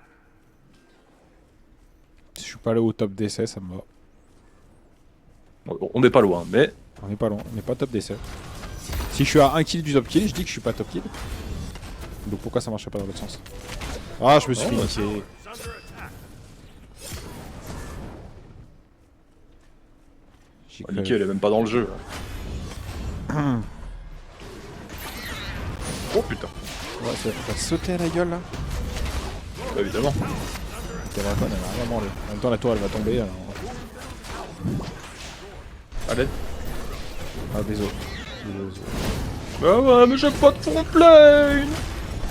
Si je suis pas là au top d'essai, ça me va. On n'est pas loin, mais On est pas loin, on est pas top d'essai. Si je suis à 1 kill du top kill, je dis que je suis pas top kill. Donc pourquoi ça marcherait pas dans l'autre sens? Ah, je me suis fait niquer. Is under attack. J'ai bah, cru- nickel, elle est même pas dans le jeu. Oh putain, Ouais, ça va sauter à la gueule là. bah, évidemment. Le dragon, elle va rien branler. En même temps, la tour elle va tomber. Alors... À l'aide. Ah, désolé. Bah ouais, mais j'ai pas de front lane.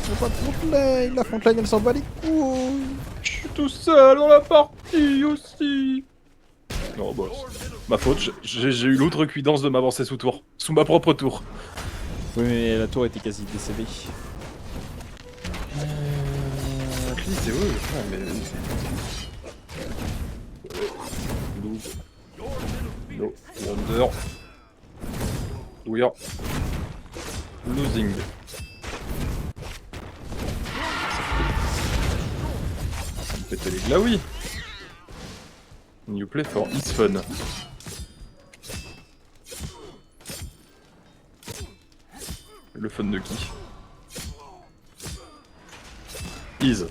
J'ai pas de frontline, la frontline elle s'en bat les couilles. Je suis tout seul dans la partie aussi. Non, bah, c'est ma faute, j'ai eu l'outrecuidance de m'avancer sous tour. Sous ma propre tour. Oui, mais la tour était quasi décédée. C'est eux, mais... No, Wonder. We are losing. Ça me pétait les glaouis. New play for is fun. Le fun de qui? Is.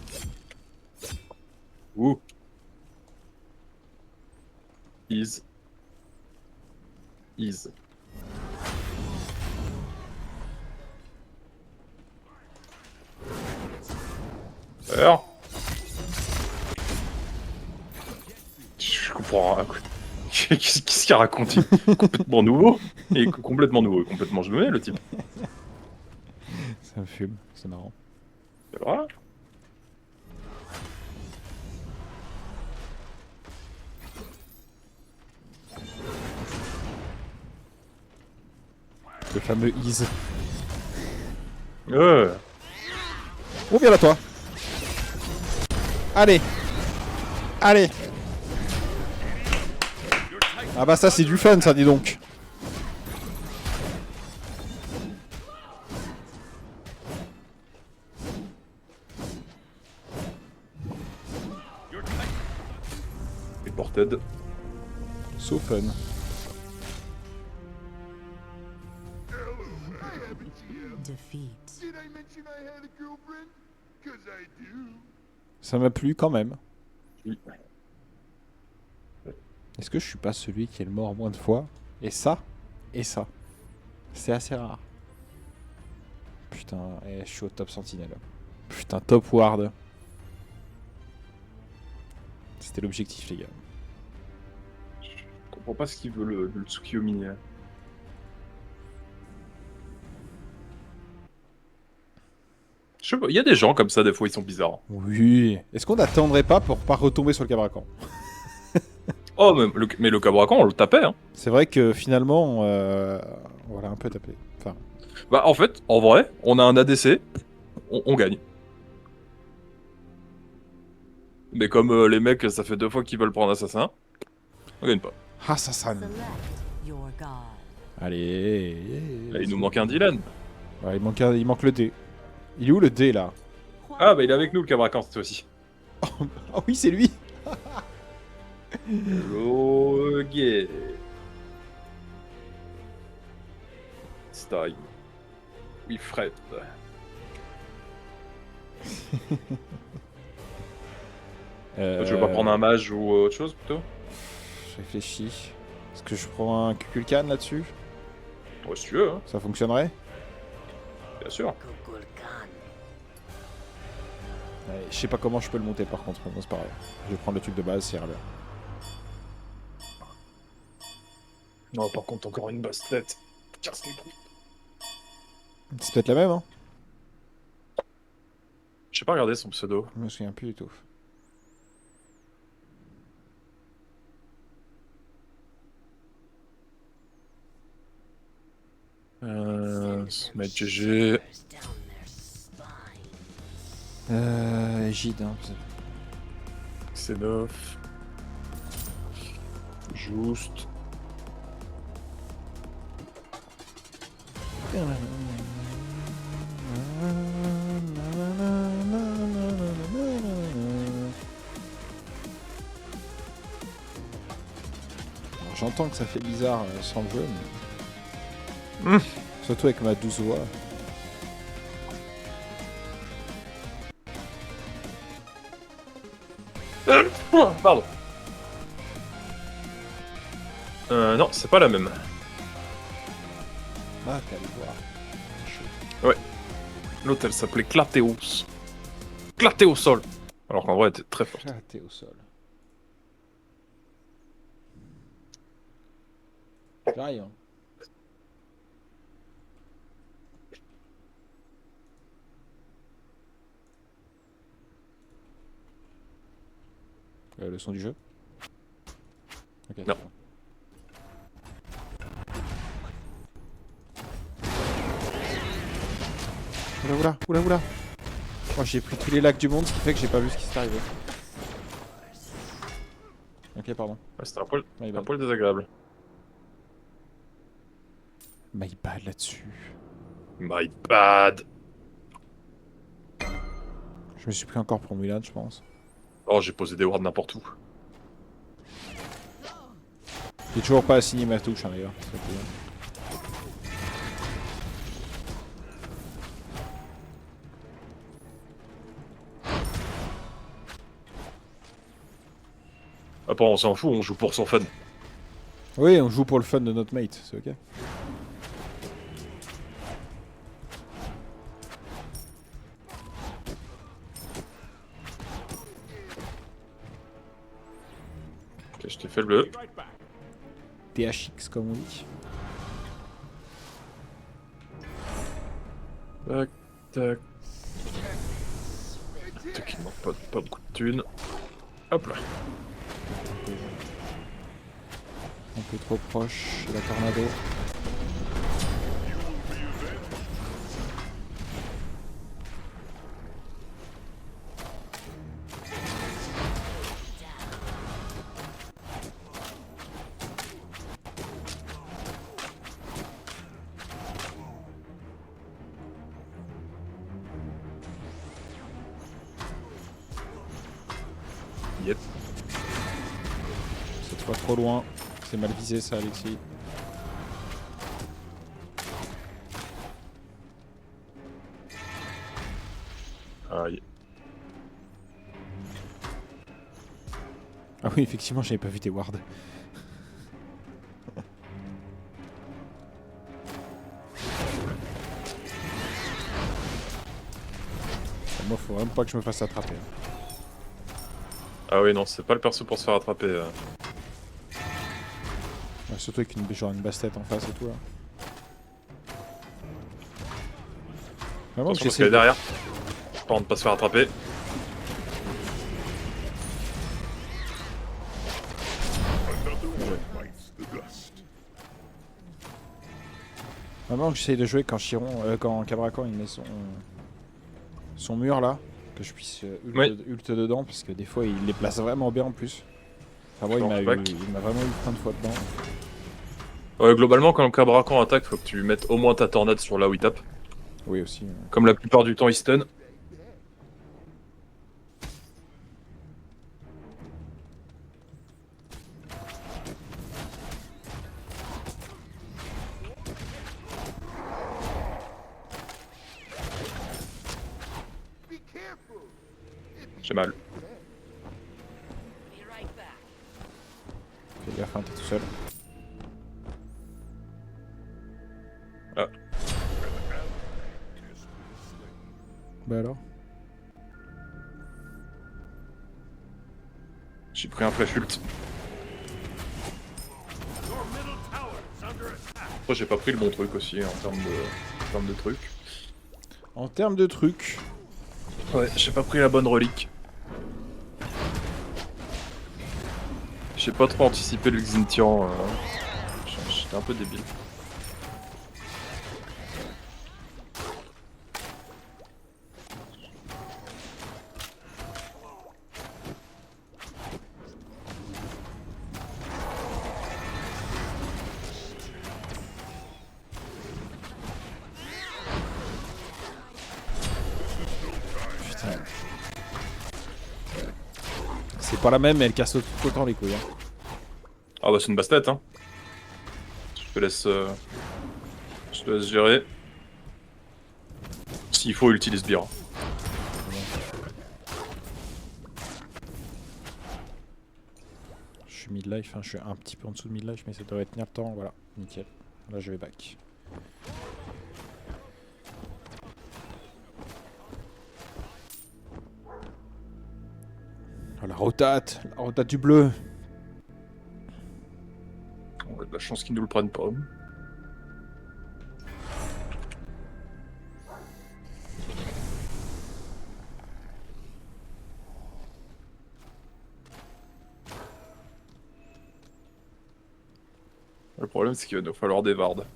Ouh. Is. Is. Alors je comprends rien. Qu'est-ce qu'il raconte? Complètement nouveau. Et complètement nouveau. Complètement joué le type. Ça me fume, c'est marrant. Voilà. Le fameux Ease. Euh. On vient là toi. Allez. Allez. Ah bah ça c'est du fun ça, dis donc. Reported. So fun. Defeat. Did I mention I had a girlfriend? 'Cause I do. Ça m'a plu quand même. Oui. Est-ce que je suis pas celui qui est le mort moins de fois? Et ça, c'est assez rare. Putain, je suis au top sentinelle. Putain, top ward. C'était l'objectif, les gars. Je comprends pas ce qu'il veut le Tsukiyomi. Je sais pas, il y a des gens comme ça, des fois ils sont bizarres. Oui. Est-ce qu'on n'attendrait pas pour pas retomber sur le cabracan? Oh, mais le Cabracan, on le tapait, hein. C'est vrai que finalement, on l'a un peu tapé. Enfin, Bah, en fait, en vrai, on a un ADC, on gagne. Mais comme les mecs, ça fait 2 fois qu'ils veulent prendre Assassin, on gagne pas. Assassin. Select your god. Allez. Là, il nous manque un Dylan. Ouais, il manque le dé. Il est où le dé là? Ah, bah, il est avec nous, le Cabracan, cette fois-ci. Oh oui, c'est lui. Hello, gay. It's time. We fret. Tu veux pas prendre un mage ou autre chose, plutôt? Je réfléchis. Est-ce que je prends un Kukulkan là-dessus? Ouais, si tu veux, hein. Ça fonctionnerait? Bien sûr. Ouais, je sais pas comment je peux le monter par contre, mais bon, c'est pas grave. Je vais prendre le truc de base, c'est bien. Non, par contre, encore une bastelette. Casse les couilles. C'est peut-être la même, hein? J'ai pas regardé son pseudo. Je me souviens plus du tout. Mec GG. Gide, hein. Xenof. Juste. Alors, j'entends que ça fait bizarre sans le jeu, mais... Surtout avec ma douce voix. Pardon. Non, c'est pas la même. Ah, t'es allé voir. L'autre, elle s'appelait Clateos. Clateos sol. Alors qu'en vrai, elle était très forte. Ah, t'es au sol. J'arrive. Hein. Le son du jeu? Ok. Non. Oula. Moi j'ai pris tous les lacs du monde, ce qui fait que j'ai pas vu ce qui s'est arrivé. Ok, pardon. Ouais, c'était un My bad. poil désagréable. My bad là-dessus. My bad. Je me suis pris encore pour Mulan, je pense. Oh, j'ai posé des wards n'importe où. J'ai toujours pas assigné ma touche, hein, d'ailleurs. C'est cool. Après, on s'en fout, on joue pour son fun. Oui, on joue pour le fun de notre mate, c'est ok. Ok, je t'ai fait le bleu. THX comme on dit. Tac, tac. Tac, il manque pas beaucoup de thunes. Hop là. Un peu trop proche de la tornado. Yep. Cette fois trop loin. C'est mal visé ça, Alexis. Aïe. Ah oui, effectivement, j'avais pas vu tes wards. Moi, faut vraiment pas que je me fasse attraper. Ah oui, non, c'est pas le perso pour se faire attraper. Ouais, surtout avec genre une basse-tête en face et tout là. Vraiment, Attention parce qu'elle est derrière. Pas de pas se faire attraper. joué. bites the dust. Vraiment, j'essaye de jouer quand quand Cabracan il met son mur là, que je puisse ult dedans, parce que des fois il les place vraiment bien en plus. Enfin, moi, Flashback. il m'a vraiment eu plein de fois dedans. Ouais, globalement, quand le Cabracan attaque, faut que tu mettes au moins ta tornade sur là où il tape. Oui, aussi. Comme la plupart du temps, il stun. J'ai mal. Fais gaffe, hein, t'es tout seul. Ah. Bah alors. J'ai pris un flash ult. Après, j'ai pas pris le bon truc aussi en termes de trucs. En termes de trucs, Ouais, j'ai pas pris la bonne relique. J'ai pas trop anticipé le Xintian. J'étais un peu débile. putain. C'est pas la même, mais elle casse tout autant les couilles. Hein. Ah bah c'est une basse-tête, hein. Je te laisse gérer. S'il faut, utilise Sbire. Je suis mid-life, hein, je suis un petit peu en dessous de mid-life, mais ça devrait tenir le temps. Voilà, nickel. Là, je vais back. Oh, la rotate du bleu. On a de la chance qu'ils nous le prennent pas. Le problème, c'est qu'il va nous falloir des vardes.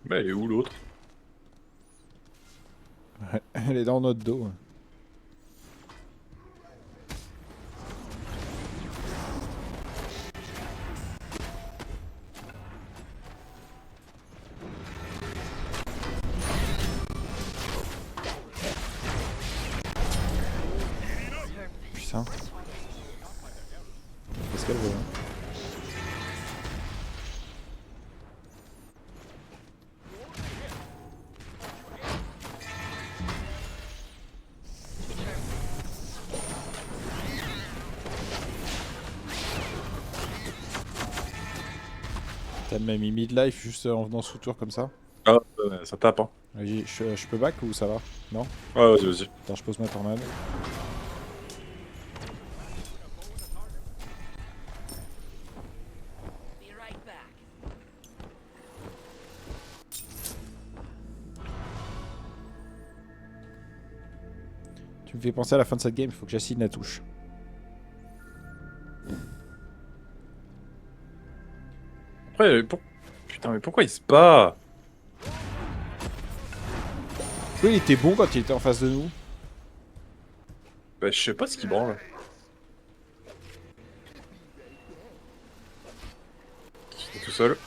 Mais elle est où l'autre? Elle est dans notre dos. Putain. Qu'est-ce qu'elle veut hein. T'as même mis mid-life juste en venant sous tour comme ça. Ah, ça tape, hein. Vas-y, je peux back ou ça va? Non? Ouais, vas-y, vas-y. Attends, je pose ma tornade. Tu me fais penser à la fin de cette game, il faut que j'assigne la touche. Après, putain, mais pourquoi il se bat? Oui, il était bon quand il était en face de nous. Bah, je sais pas ce qu'il branle. Il est tout seul.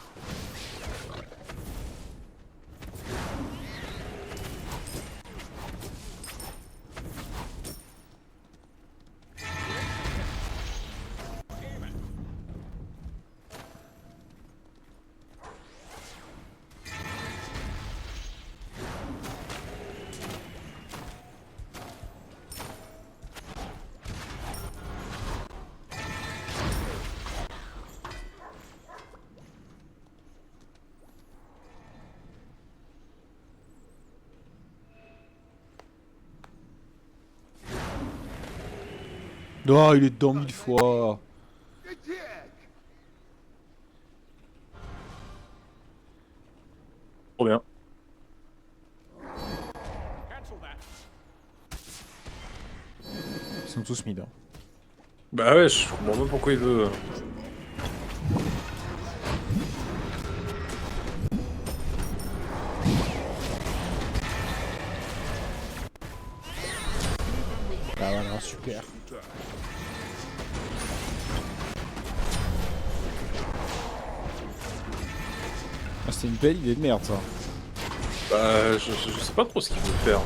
Non, il est dedans 1000 fois. Trop bien. Ils sont tous mid. Hein. Bah ouais, je comprends pas pourquoi il veut. Ah voilà, super. Ah, c'était une belle idée de merde ça. Bah, je sais pas trop ce qu'il veut faire.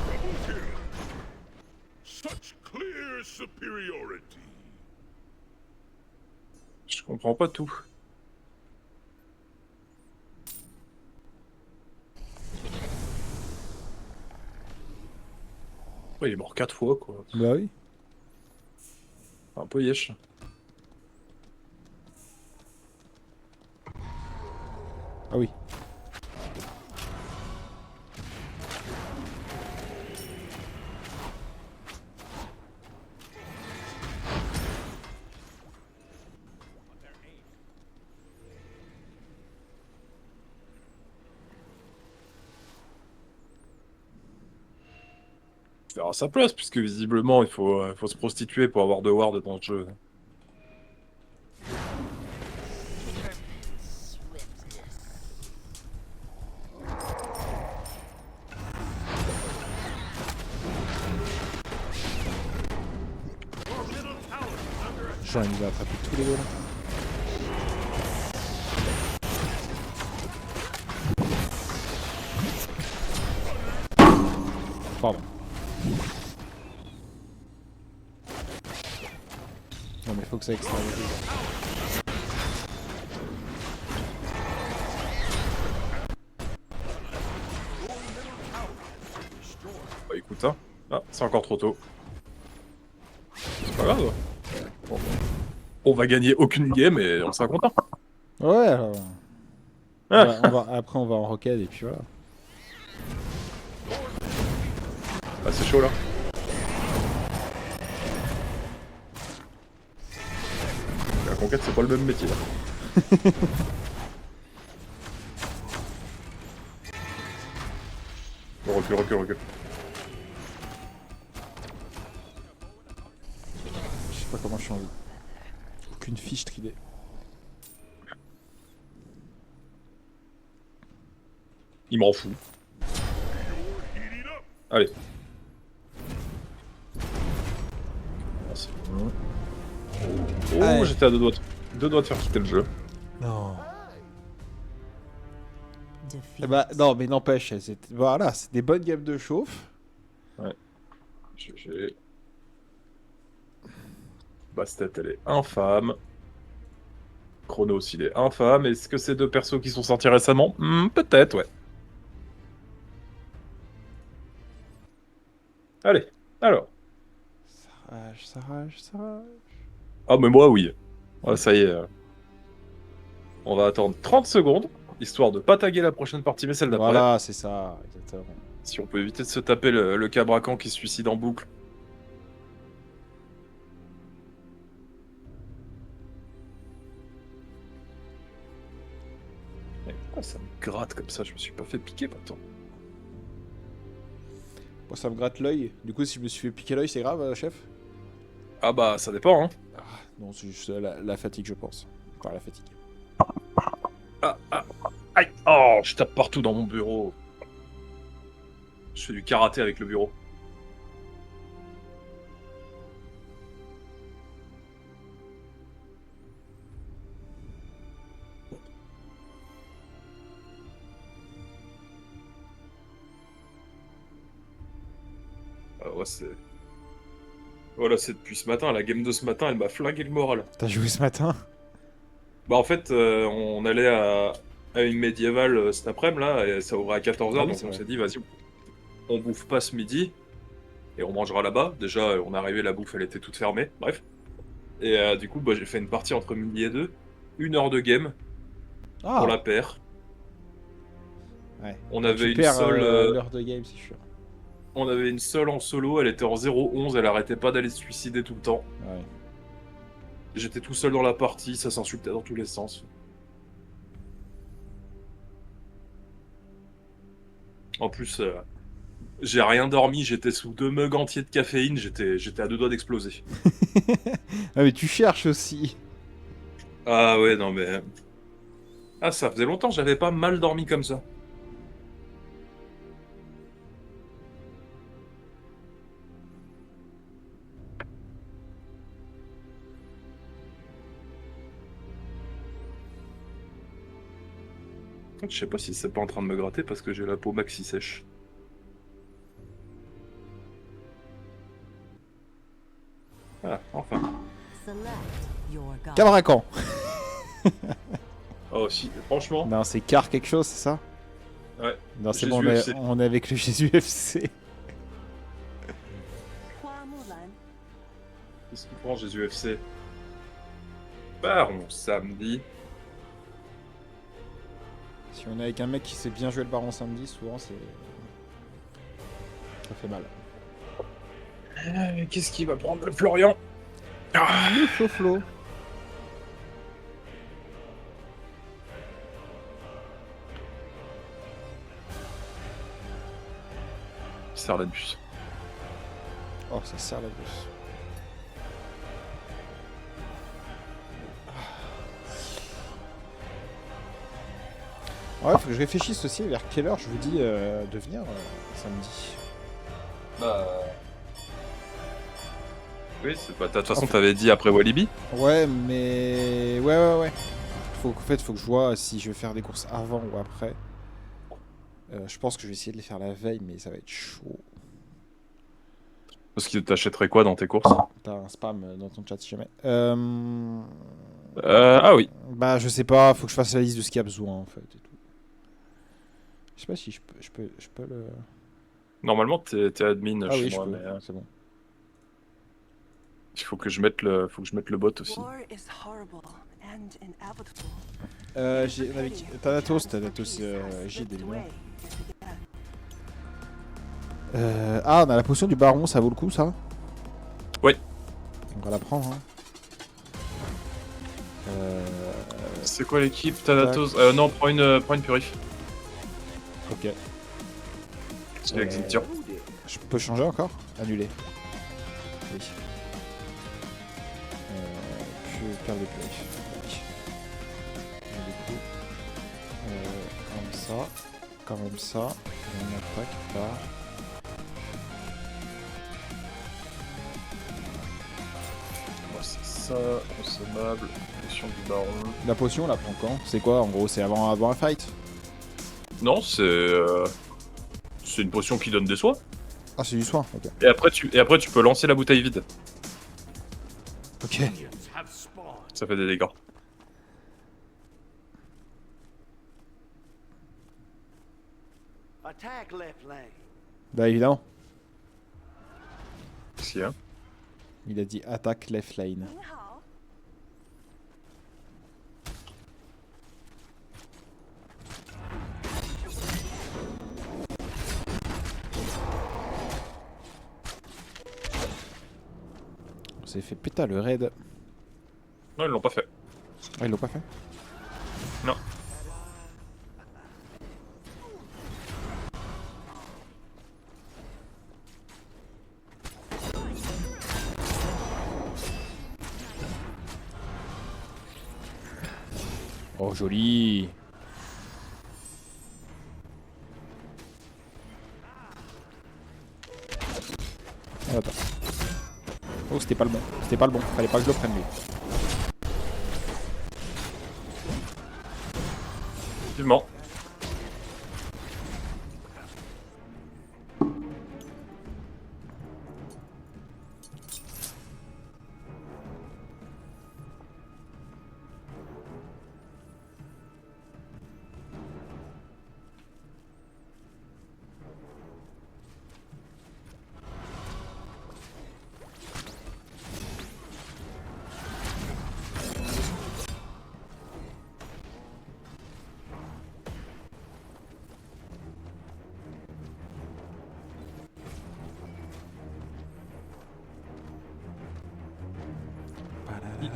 Such clear superiority. Je comprends pas tout. Ouais, il est mort 4 fois, quoi. Bah oui. Un peu yesh. Ah oui. Faire à sa place, puisque visiblement, faut se prostituer pour avoir de ward dans le jeu. Genre, il va attraper tous les deux là. Pardon. Non mais faut que ça extériorise. Bah écoute, hein. Ah, c'est encore trop tôt. C'est pas grave. Bon. On va gagner aucune game et on sera content. Ouais, Ah. après on va en roquette et puis voilà. Ah, c'est chaud là. La conquête, c'est pas le même métier là. Bon, recule. Je sais pas comment je suis en vie. Aucune fiche tridée. Il m'en fout. Heating up. Allez. Ah, c'est bon. Oh, Allez. j'étais à deux doigts de faire quitter le jeu. Non. Defeat. Eh bah non mais n'empêche, voilà, c'est des bonnes games de chauffe. GG. Bastet, elle est infâme. Chronos, il est infâme. Est-ce que c'est deux persos qui sont sortis récemment? Peut-être, ouais. Allez, alors. Ça rage. Ah, mais moi, oui. Ouais, ça y est. On va attendre 30 secondes, histoire de pas taguer la prochaine partie, mais celle d'après. Voilà, c'est ça, exactement. Si on peut éviter de se taper le Cabracan qui se suicide en boucle. Mais pourquoi ça me gratte comme ça? Je me suis pas fait piquer pourtant. Bon, ça me gratte l'œil. Du coup, si je me suis fait piquer l'œil, c'est grave, chef? Ah bah, ça dépend, hein. Non, c'est juste la fatigue, je pense. Enfin, la fatigue. Aïe! Oh, je tape partout dans mon bureau. Je fais du karaté avec le bureau. Ouais, c'est... Voilà, c'est depuis ce matin. La game de ce matin, elle m'a flingué le moral. T'as joué ce matin? Bah en fait, on allait à une médiévale cet après-midi, là, et ça ouvrait à 14h, Ah oui, donc c'est on vrai. s'est dit, vas-y, on bouffe pas ce midi, et on mangera là-bas. Déjà, on est arrivé, la bouffe, elle était toute fermée, bref. Et du coup, bah, j'ai fait une partie entre midi et 2, 1 heure de game, pour la paire. Ouais. On avait Tu une perds seule... l'heure de game, c'est sûr. On avait une seule en solo, elle était en 0-11, elle arrêtait pas d'aller se suicider tout le temps. Ouais. J'étais tout seul dans la partie, ça s'insultait dans tous les sens. En plus, j'ai rien dormi, j'étais sous 2 mugs entiers de caféine, j'étais à 2 doigts d'exploser. Ah, mais tu cherches aussi. Ah ouais, non mais... Ah, ça faisait longtemps que j'avais pas mal dormi comme ça. Je sais pas si c'est pas en train de me gratter parce que j'ai la peau maxi sèche. Ah, enfin. Select your god. Cabracan. Oh si, franchement, Non, c'est car quelque chose, c'est ça? ouais. Non, c'est Jésus bon, FC. on est avec le Jésus FC. Hua Mulan. Qu'est-ce qu'il prend Jésus FC? Baron samedi. Si on est avec un mec qui sait bien jouer le baron samedi, souvent c'est. Ça fait mal. Qu'est-ce qu'il va prendre le Florian? Le Flo-Flo. Il sert la bus. Oh, ça sert la bosse. Ouais, faut que je réfléchisse aussi vers quelle heure je vous dis de venir samedi. Bah... Oui, c'est pas... De toute façon, t'avais dit après Walibi. Ouais, mais. Ouais. En fait, faut que je vois si je vais faire des courses avant ou après. Je pense que je vais essayer de les faire la veille, mais ça va être chaud. Parce que t'achèterais quoi dans tes courses? T'as un spam dans ton chat si jamais. Ah oui. Bah, je sais pas, faut que je fasse la liste de ce qu'il y a besoin en fait. Et tout. Je sais pas si je peux le. Normalement, t'es admin Ah chez oui, je moi, peux, mais c'est bon. il faut que je mette le bot aussi. War is horrible and inevitable. On avait Thanatos Gide, évidemment. Ah, on a la potion du baron, ça vaut le coup ça? Oui. On va la prendre. Hein. C'est quoi l'équipe? Thanatos? Non, prends une purif. Ok. C'est l'exiction. Je peux changer encore? Annuler. Oui. Perle de purif. Oui. Et du coup, comme ça, et on attaque par. C'est ça, consommable, potion du baron. La potion, on la prend quand? C'est quoi en gros? C'est avant un fight? Non, c'est une potion qui donne des soins. Ah, c'est du soin, ok. Et après, tu peux lancer la bouteille vide. Ok. Ça fait des dégâts. Attack left lane. Bah évidemment. Qu'est-ce qu'il y a? Il a dit attaque left lane. Ning Hao. On s'est fait péter le raid. Non, ils l'ont pas fait. Ah, ils l'ont pas fait? Non. Oh, joli. Ah, attends. Oh, c'était pas le bon. C'était pas le bon. Fallait pas que je le prenne lui. Effectivement.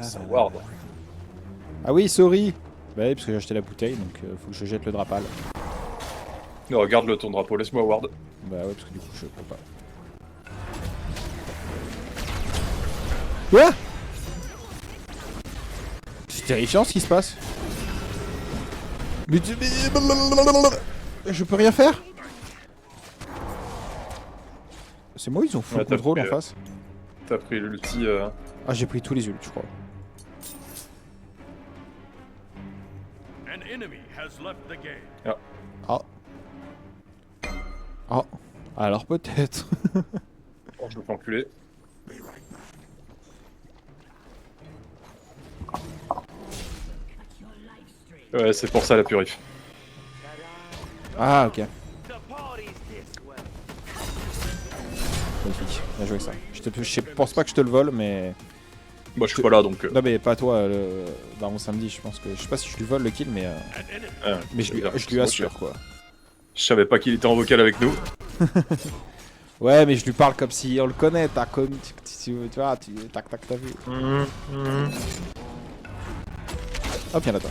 C'est un ward. Ah oui, sorry. Bah oui, parce que j'ai acheté la bouteille, donc faut que je jette le drapal. Non, regarde le ton drapeau, laisse-moi ward. Bah ouais, parce que du coup, je peux pas. Quoi? C'est terrifiant ce qui se passe. Mais je peux rien faire? C'est moi, ils ont full Ouais, t'as contrôle en pris, face. T'as pris l'ulti. Ah, j'ai pris tous les ults, je crois. An enemy has left the game. Ah. Ah. Alors peut-être. Oh, je me fais enculer. Ouais, c'est pour ça la purif. Ah, ok. Magnifique. Bien joué ça. Je pense pas que je te le vole, mais... Moi, je suis pas là, donc... Non mais pas toi, le Baron Samedi, je pense que... Je sais pas si je lui vole le kill, mais... Mais je lui assure, quoi. Je savais pas qu'il était en vocal avec nous. Ouais, mais je lui parle comme si on le connaît, t'as comme... Tu vois, tac, t'as vu. Hop, y'en a toi.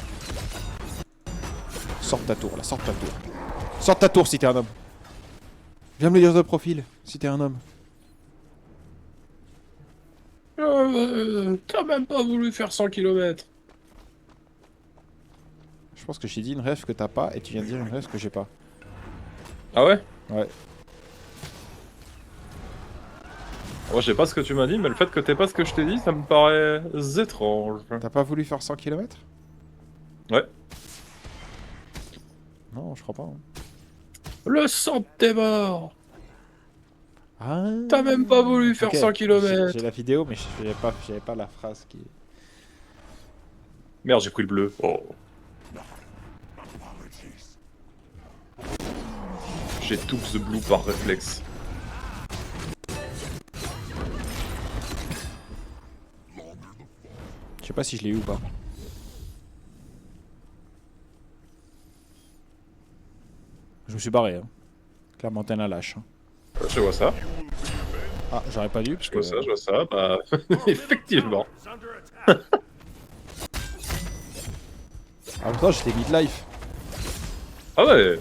Sors de ta tour, là, sors de ta tour. Sors de ta tour si t'es un homme. Viens me le dire de profil, si t'es un homme. T'as même pas voulu faire 100 km. Je pense que j'ai dit une rêve que t'as pas, et tu viens de dire une rêve que j'ai pas. Ah ouais? Ouais. Moi, je sais pas ce que tu m'as dit, mais le fait que t'aies pas ce que je t'ai dit, ça me paraît étrange. T'as pas voulu faire 100 km? Ouais. Non, je crois pas. Hein. Le sang de tes morts. Ah. T'as même pas voulu faire Ok, 100 km. J'ai la vidéo, mais j'avais pas la phrase qui... Merde, j'ai pris le bleu. Oh. J'ai tout the blue par réflexe. Je sais pas si je l'ai eu ou pas. Je me suis barré. Hein. Clairement, t'es un lâche. Hein. Je vois ça. Ah, j'aurais pas dû parce que... Je vois ça. Bah, effectivement. Ah, putain, j'étais mid-life. Ah ouais.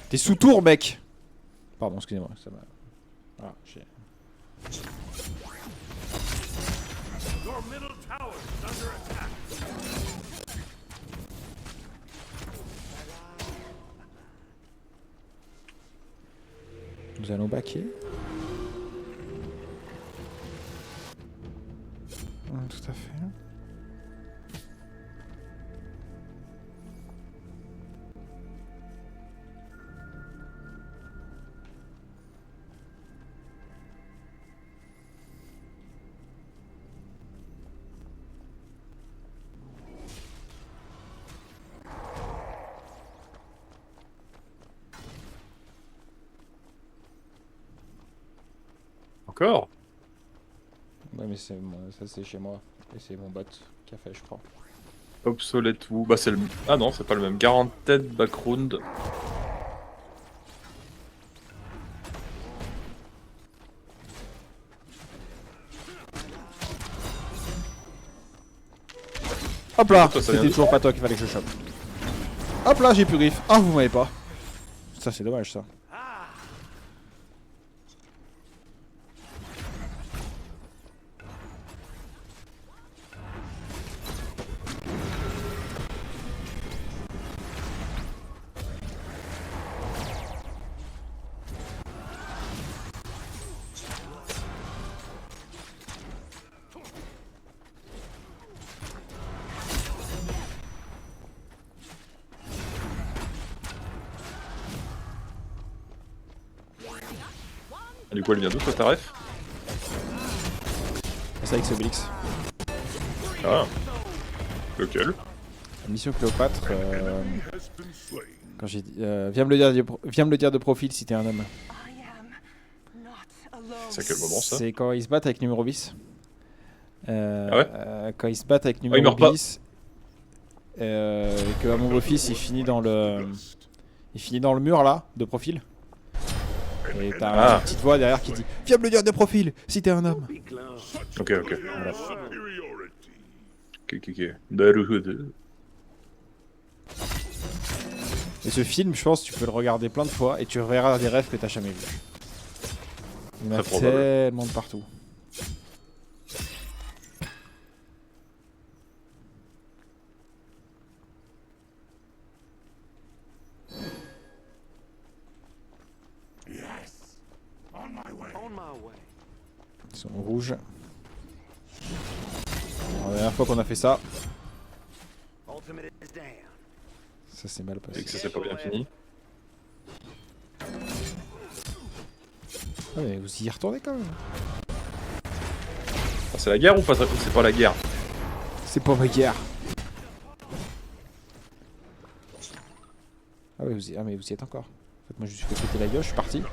T'es sous tour, mec. Pardon, excusez-moi. Ça m'a... Ah, j'ai... Your middle tower is under attack. Nous allons backer. Tout à fait. Encore? Ouais, mais c'est ça c'est chez moi. Et c'est mon bot qui a fait, je crois. Obsolète ou... Bah c'est le... Ah non, c'est pas le même. Guaranteed background. Hop là, Toi, ça c'était vient toujours pas toi qu'il fallait que je chope. Hop là, j'ai plus griffe. Ah, vous m'avez pas. Ça, c'est dommage, ça. Ah, du coup, elle vient d'où, toi, ta ref? C'est avec Obélix. Ah. Lequel? Mission Cléopâtre. Has been slain. Quand j'ai dit, viens me le dire de profil si t'es un homme. I am not alone. C'est à quel moment, ça? C'est quand ils se battent avec numéro bis. Ah ouais Quand ils se battent avec il numéro meurt pas. bis. Et que mon beau-fils il finit dans le. Il finit dans le mur là, de profil. Et t'as Ah. une petite voix derrière qui dit viens me le dire de profil si t'es un homme. Ok, ok. Superiority. Ok. Naruhodo. Et ce film, je pense, tu peux le regarder plein de fois et tu verras des rêves que t'as jamais vus. Il y en a Très probable. tellement de partout. Ils sont rouges. Alors, la dernière fois qu'on a fait ça, ça s'est mal Et passé. que ça s'est pas bien fini. Ah mais vous y retournez quand même. Ah, c'est la guerre ou pas? C'est pas la guerre. C'est pas ma guerre. Ah ouais, ah mais vous y êtes encore. En fait, moi je me suis fait péter la gueule, je suis parti. We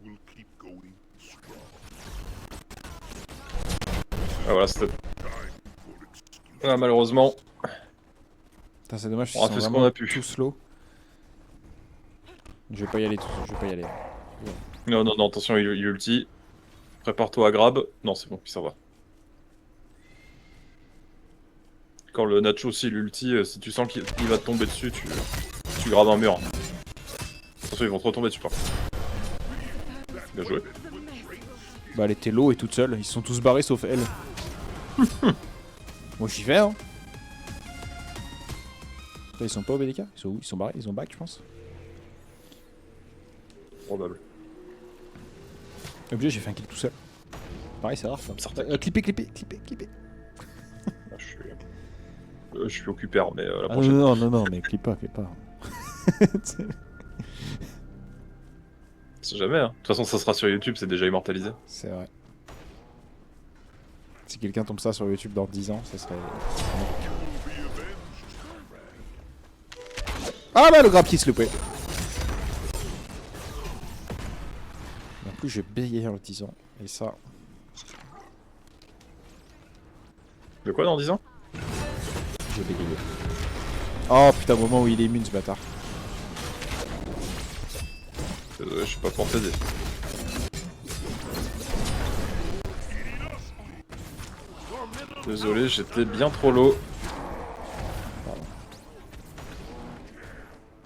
will keep going strong. Ah voilà, c'était. Time for excuse. Ah, malheureusement. Putain, c'est dommage, On a ils sont fait ce vraiment qu'on a pu. tout slow. Je vais pas y aller tout seul, je vais pas y aller. Non, non, non, attention, il ulti. Prépare-toi à grab. Non, c'est bon, il s'en va. Quand le Nacho aussi l'ulti, si tu sens qu'il va te tomber dessus, tu grabes un mur. Attention, ils vont te retomber dessus, par contre. Bien joué. Bah elle était low et toute seule, ils se sont tous barrés sauf elle. Moi j'y vais hein. Là, ils sont pas au BDK? Ils sont où? Ils sont barrés? Ils ont back je pense. Probable. Obligé j'ai fait un kill tout seul. Pareil c'est rare ça. Certain. Clipper. Ah, je suis occupé, mais la Ah, prochaine. non, mais clip pas. C'est jamais, hein. De toute façon, ça sera sur YouTube, c'est déjà immortalisé. C'est vrai. Si quelqu'un tombe ça sur YouTube dans 10 ans, ça serait... Ah bah le grab qui se loupait. En plus j'ai bégayé en le disant. Et ça... De quoi dans 10 ans? J'ai bégayé. Oh putain, au moment où il est immune ce bâtard. Je suis pas pour t'aider. Désolé, j'étais bien trop low.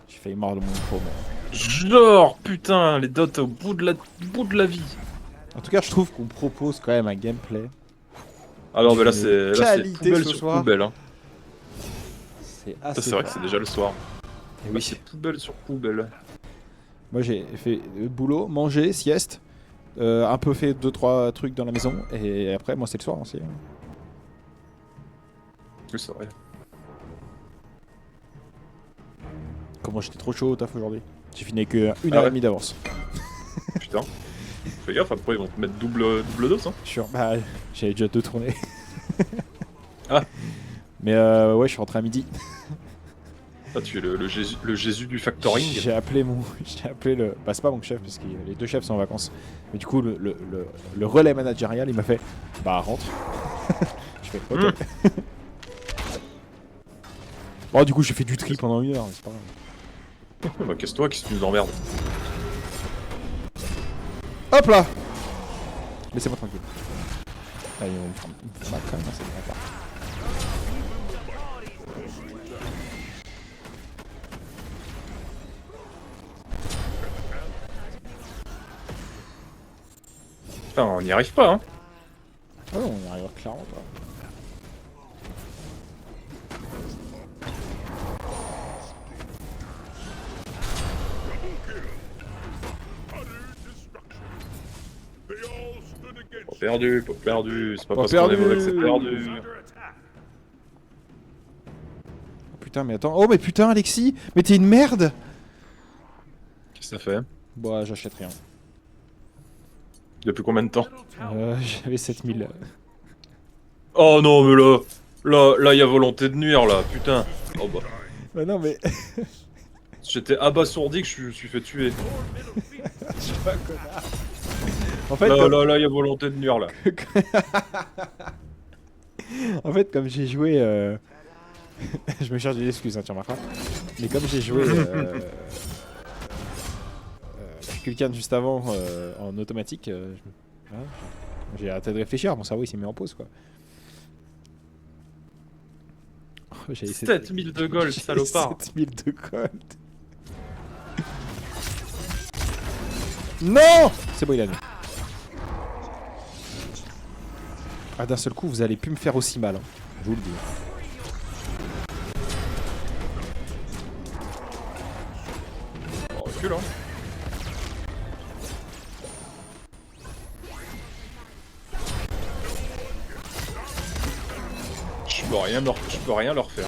J'ai failli mordre mon micro mais... Genre, putain, les dots au bout de la vie. En tout cas je trouve qu'on propose quand même un gameplay. Ah non, mais là c'est Qualité poubelle ce sur soir. poubelle. Hein. C'est Ça, assez... c'est vrai que c'est déjà le soir. Et Là, oui. c'est poubelle sur poubelle. Moi j'ai fait boulot, manger, sieste. Un peu fait 2-3 trucs dans la maison. Et après moi c'est le soir aussi. Oui, c'est vrai. Comment j'étais trop chaud au taf aujourd'hui. J'ai fini avec 1 heure Ah ouais. et demie d'avance. Putain. Fais gaffe, après ils vont te mettre double dose. Hein. Sûr, bah j'avais déjà 2 tournées. Ah. Mais ouais, je suis rentré à midi. Ah, tu es le Jésus du factoring. J'ai appelé le... Bah c'est pas mon chef parce que les 2 chefs sont en vacances. Mais du coup le relais managérial il m'a fait bah rentre. Je fais ok. Bon du coup j'ai fait du tri pendant 1 heure, c'est pas grave. Bah, casse-toi, qu'est-ce que tu nous emmerdes? Hop là. Laissez-moi tranquille. Ah, ils vont me faire mal quand même, hein, c'est bien pas. Putain, on n'y arrive pas, hein. Ah non, on y arrivera clairement pas. They all stood against Perdu, pas perdu. C'est pas Pas parce qu'on est perdu. mauvais que c'est perdu. under attack. Oh, putain, mais attends. Oh, mais putain, Alexis, mais t'es une merde. Qu'est-ce que ça fait? Bah, j'achète rien. Depuis combien de temps? J'avais 7000. Oh non, mais là, y a volonté de nuire, là, putain. Oh bah. Bah, non, mais. J'étais abasourdi que je me suis fait tuer. Je suis pas un connard. En fait, Là, y a volonté de nuire, là. en fait, comme j'ai joué. Je me cherche des excuses, hein, tu remarqueras. Mais comme j'ai joué. tué quelqu'un juste avant en automatique, voilà, j'ai arrêté de réfléchir, mon cerveau il s'est mis en pause quoi. Oh, j'ai essayé 7000 de gold, j'ai salopard. 7000 de gold. Non! C'est bon, il a mis. Ah, d'un seul coup, vous allez plus me faire aussi mal. Hein. Je vous le dis. On recule, hein. Je peux rien leur faire.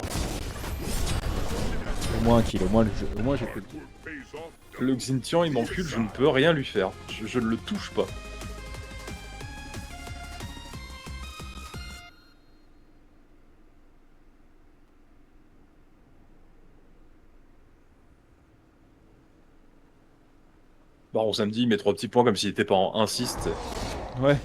Au moins un kill, au moins j'ai plus. pays off. Le Xintian, il m'encule, je ne peux rien lui faire. Je ne le touche pas. Baron samedi, il met 3 petits points comme s'il était pas en 1-6. Ouais.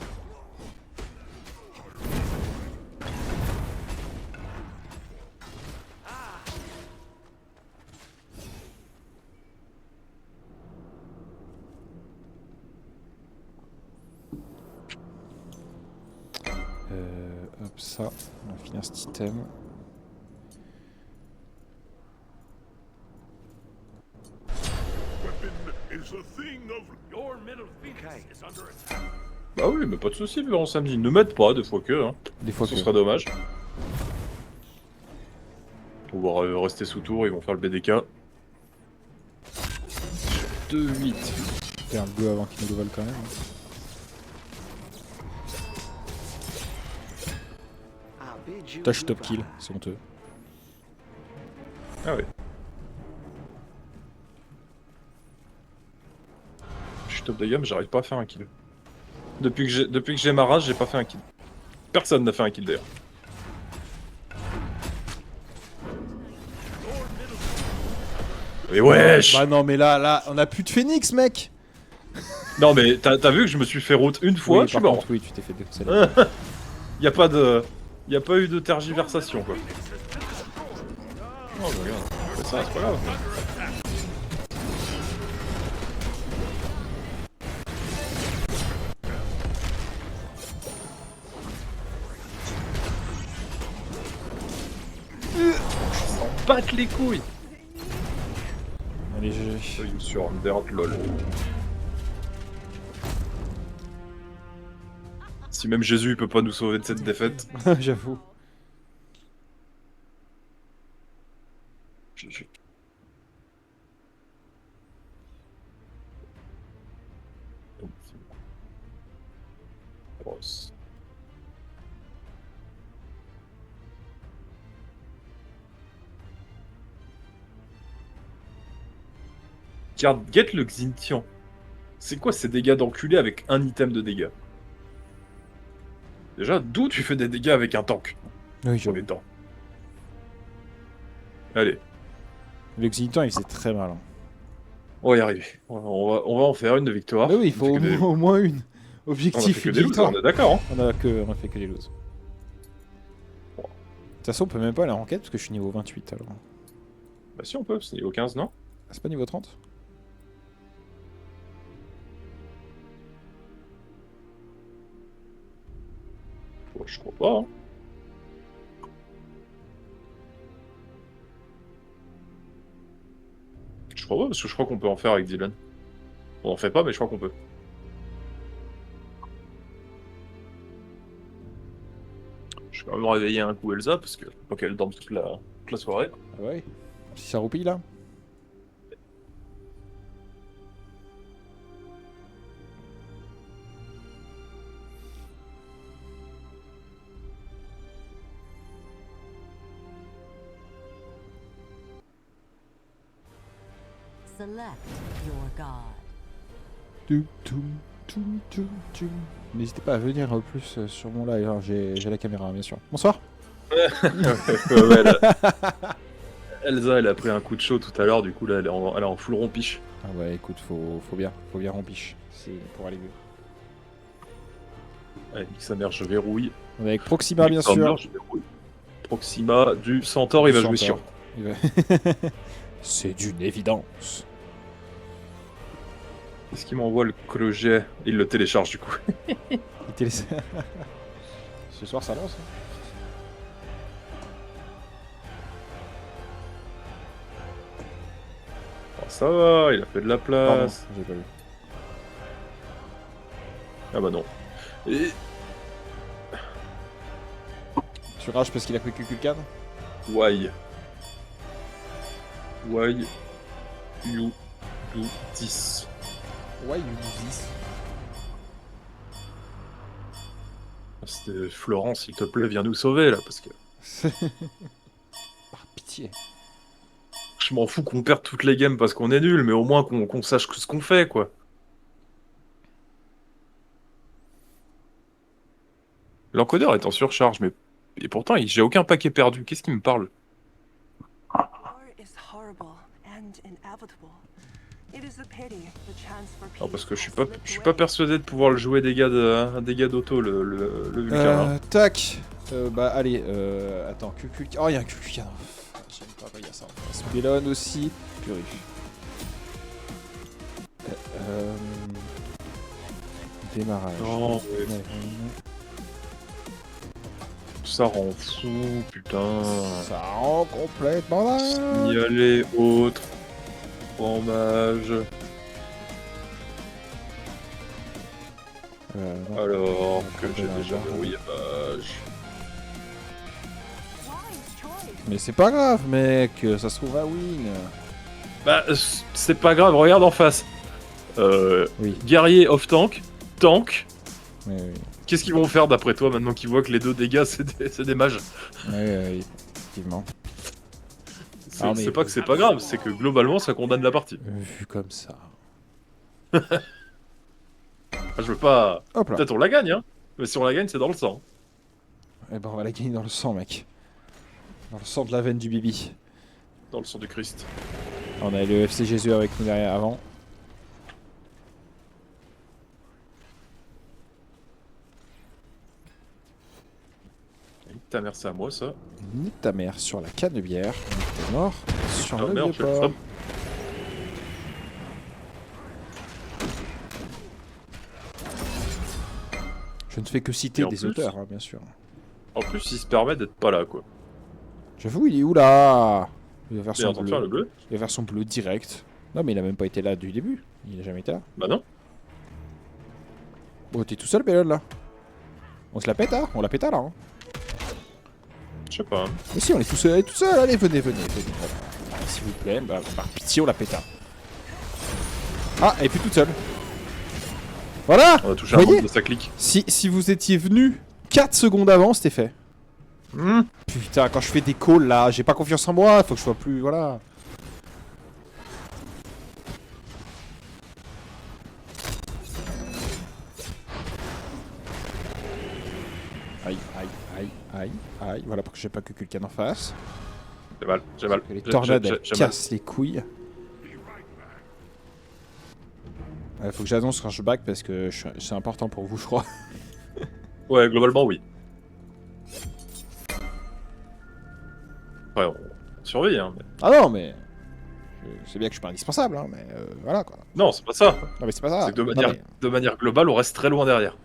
Hop, ça, on va finir cet item. Weapon is a thing of your middle phoenix is under attack. Bah oui, mais pas de soucis, Baron samedi. Ne m'aide pas, des fois que. Hein. Des fois Ce que. serait dommage. On va rester sous tour, ils vont faire le BDK. 2-8. Faire le bleu avant qu'il nous le vole quand même. Putain, je suis top kill, c'est honteux. Ah ouais. Je suis top de gamme, j'arrive pas à faire un kill. Depuis que j'ai ma rage, j'ai pas fait un kill. Personne n'a fait un kill d'ailleurs. Mais wesh! Bah non, mais là, on a plus de phoenix, mec! Non mais t'as vu que je me suis fait route une fois, Oui, je suis par mort. contre, oui, tu t'es fait décoller. Y a pas eu de tergiversation quoi. Oh bah regarde, ça c'est pas grave. S'en battent les couilles. Allez, GG. Sur Undert lol. Si même Jésus il peut pas nous sauver de cette défaite. J'avoue. GG. Grosse. Regarde, get le Xintian. C'est quoi ces dégâts d'enculé avec un item de dégâts? Déjà, d'où tu fais des dégâts avec un tank? Oui, Sur les temps. Allez, Le Xinitan, il faisait très mal. Hein. on va y arriver. On va en faire une de victoire. Mais oui, il faut On fait que des- au moins une. On a Objectif, fait que une des loses, victoire. on est d'accord. Hein. On a fait que des loses. De toute façon, on peut même pas aller en enquête parce que je suis niveau 28 alors. Bah si on peut, c'est niveau 15, non? Ah, c'est pas niveau 30? Ouais, je crois pas. Hein. Je crois pas, parce que je crois qu'on peut en faire avec Dylan. On en fait pas, mais je crois qu'on peut. Je vais quand même réveiller un coup Elsa, parce que faut pas qu'elle dorme toute la soirée. Ah ouais. Si ça roupille là? Select your god. N'hésitez pas à venir plus sur mon live, hein. J'ai la caméra bien sûr. Bonsoir. Elsa, elle a pris un coup de chaud tout à l'heure, du coup là, elle est en full rompiche. Ah ouais, écoute, faut bien rompiche. C'est pour aller mieux. Elle dit que sa mère, je verrouille. On est avec Proxima bien Sa sûr. mère, je verrouille. Proxima du Centaure, il va jouer sur. Centaure. Il va- C'est d'une évidence. Est-ce qu'il m'envoie le jet? Il le télécharge du coup. Il t'est laissé. Ce soir, ça lance. Hein. Oh, ça va, il a fait de la Pardon, place. j'ai pas vu. Ah bah non. Et... Tu rages parce qu'il a pris Kukulkan? Why? Why you do this? Ouais, il dit 10. C'était Florence, s'il te plaît, viens nous sauver là, parce que Par pitié. je m'en fous qu'on perde toutes les games parce qu'on est nul, mais au moins qu'on sache ce qu'on fait, quoi. L'encodeur est en surcharge, mais et pourtant j'ai aucun paquet perdu. Qu'est-ce qui me parle? War is horrible and inevitable. It is a pity the chance for peace Non, parce que je has suis slipped pas away. persuadé de pouvoir le jouer dégâts d'auto le Vulcain. Hein. Tac. Bah allez, attends, Kukulkan. Oh, il y a un Kukulkan. J'aime pas, il y a ça. Spelon aussi. Purée. Démarrage. Non, Ouais. ça rend fou, putain. Ça rend complètement dingue. Signaler autre. Fromage. Non. Alors que On j'ai va déjà voir. verrouillé la page. Wise choice. Mais c'est pas grave, mec. Ça se trouve à win. Bah, c'est pas grave, regarde en face. Oui. Guerrier off-tank, tank. Oui, oui. Qu'est-ce qu'ils vont faire d'après toi maintenant qu'ils voient que les deux dégâts c'est des mages? Oui, effectivement. C'est Ah, mais- c'est pas que c'est pas grave, c'est que globalement ça condamne la partie. Vu comme ça. Ah, je veux pas. Hop là. Peut-être on la gagne, hein. Mais si on la gagne, c'est dans le sang. Eh ben, on va la gagner dans le sang, mec. Dans le sang de la veine du bibi. Dans le sang du Christ. On a le FC Jésus avec nous derrière avant. Nique ta mère, c'est à moi ça. Nique ta mère sur la canne de bière. Nique ta mort sur Ah le merde, vieux je fais le port. somme. Je ne fais que citer Et en des plus- auteurs, hein, bien sûr. En plus, il se permet d'être pas là, quoi. J'avoue, il est où là? Il va faire Il est en son train de faire le bleu. bleu. Il va faire son bleu direct. Non, mais il a même pas été là du début. Il a jamais été là. Bah non. Bon, t'es tout seul, Bellon, là. On se la pète, hein? On la pète là, hein? Je sais pas. Hein. Mais si, on est tout seul, allez, venez. Voilà. S'il vous plaît, bah, par pitié, on la péta. Ah, elle est plus toute seule. Voilà! On a touché un Voyez manque de sa clique. Si vous étiez venu 4 secondes avant, c'était fait. Putain, quand je fais des calls là, j'ai pas confiance en moi, faut que je sois plus. Voilà. Aïe. Voilà pourquoi j'ai pas que quelqu'un en face. J'ai mal. Les tornades elles J'ai mal. cassent les couilles. Faut que j'annonce quand je back parce que c'est important pour vous, je crois. Ouais, globalement, oui. Ouais, on survit, hein. Mais... Ah non, mais. Je sais bien que je suis pas indispensable, hein, mais voilà quoi. Non, c'est pas ça. Non, mais c'est pas ça. C'est que Non, mais- de manière globale, on reste très loin derrière.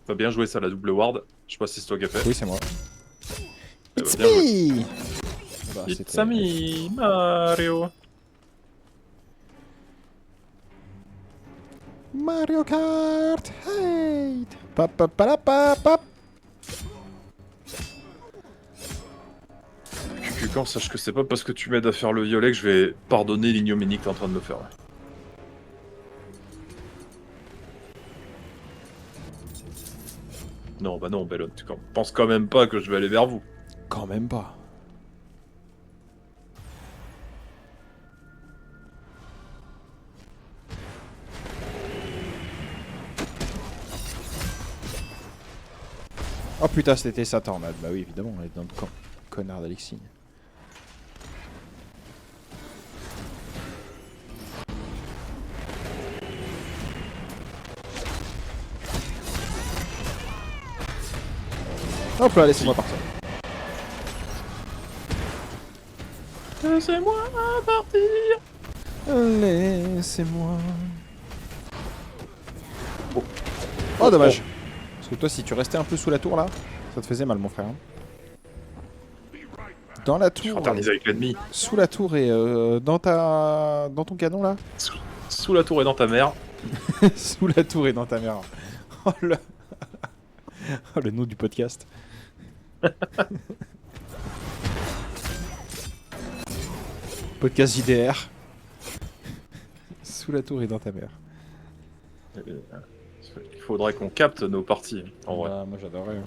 T'as bien joué ça, la double ward. Je sais pas si c'est toi qui as fait. Oui, c'est moi. Eh It's bah, bien joué. me Bah, It's c'était- me, Mario. Mario Kart Hate Pap. Quand sache que c'est pas parce que tu m'aides à faire le violet que je vais pardonner l'ignominie que t'es en train de me faire. là. Non, bah non, Bellon, tu penses quand même pas que je vais aller vers vous. Quand même pas. Oh putain, c'était sa tornade. Bah oui, évidemment, on est dans le connard d'Alexis. Hop là, laissez-moi partir. Laissez-moi partir. Laissez-moi. Oh, dommage. Parce que toi, si tu restais un peu sous la tour là, ça te faisait mal, mon frère. Dans la Tu tour, fraternises avec l'ennemi. sous la tour et dans ton canon là. Sous la tour et dans ta mère. Sous la tour et dans ta mère. Oh, oh, le nom du podcast. Podcast JDR. Sous la tour et dans ta mère. Il faudrait qu'on capte nos parties, en vrai. Bah, moi j'adorerais.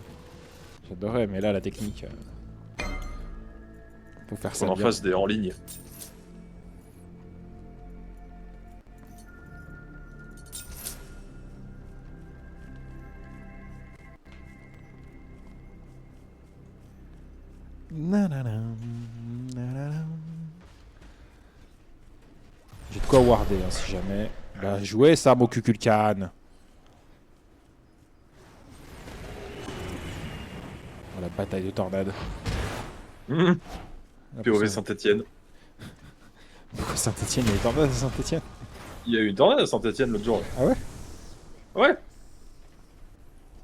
J'adorerais, mais là la technique. Faut faire ça Qu'on en bien. fasse des en ligne. Nananam, nananam. J'ai de quoi warder hein, si jamais. Bah jouez ça mon Kukulkan. Oh, la bataille de tornade. Mmh. Ah, POV pour ça- Saint-Etienne. Pourquoi Saint-Etienne, il y a des tornades à Saint-Etienne? Il y a eu une tornade à Saint-Etienne l'autre jour. Ah ouais? Ouais.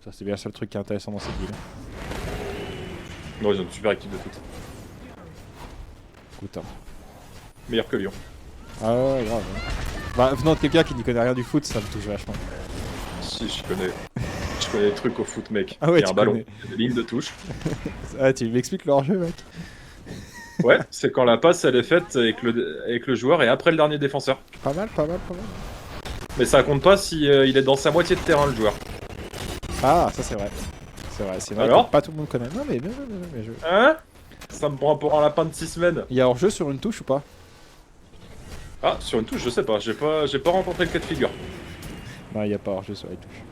Ça c'est bien le seul truc qui est intéressant dans cette ville. Non, ils ont une super équipe de foot. Écoute, hein. Meilleur que Lyon. Ah ouais, grave. Hein. Bah venant de quelqu'un qui n'y connaît rien du foot, ça me touche vachement. Si, je connais. Je connais des trucs au foot, mec. Ah ouais, il y a tu un ballon, connais. il y a des lignes de touche. Ah tu m'expliques leur jeu mec? Ouais, c'est quand la passe elle est faite avec le joueur et après le dernier défenseur. Pas mal, pas mal, pas mal. Mais ça compte pas si il est dans sa moitié de terrain le joueur. Ah ça c'est vrai. C'est vrai Alors que pas tout le monde connaît. Non mais bien, bien joué. Hein? Ça me prend pour un lapin de 6 semaines. Il y a hors-jeu sur une touche ou pas? Ah, sur une touche, je sais pas. J'ai pas rencontré le cas de figure. Non, il n'y a pas hors-jeu sur les touches.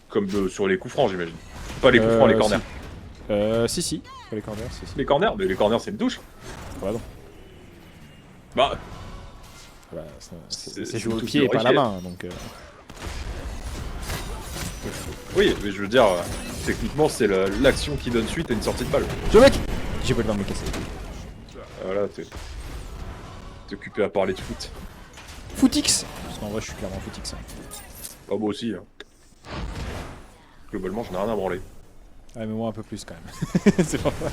Comme sur les coups francs, j'imagine. Pas les coups francs, les corners. Si. Sur les corners, si. Les corners? Mais les corners, c'est une touche. Ouais, non. Bah, Bah, C'est c'est joué au tout pied et pas à la glorifié. main, donc... oui, mais je veux dire, techniquement, c'est l'action qui donne suite à une sortie de balle. Je mec! J'ai pas le temps de me casser. Voilà, t'es occupé à parler de foot. Footix! Parce qu'en vrai, je suis clairement footix. Hein. Ah, moi aussi. Hein. Globalement, je n'ai rien à branler. Ah, mais moi un peu plus quand même. C'est pas vrai.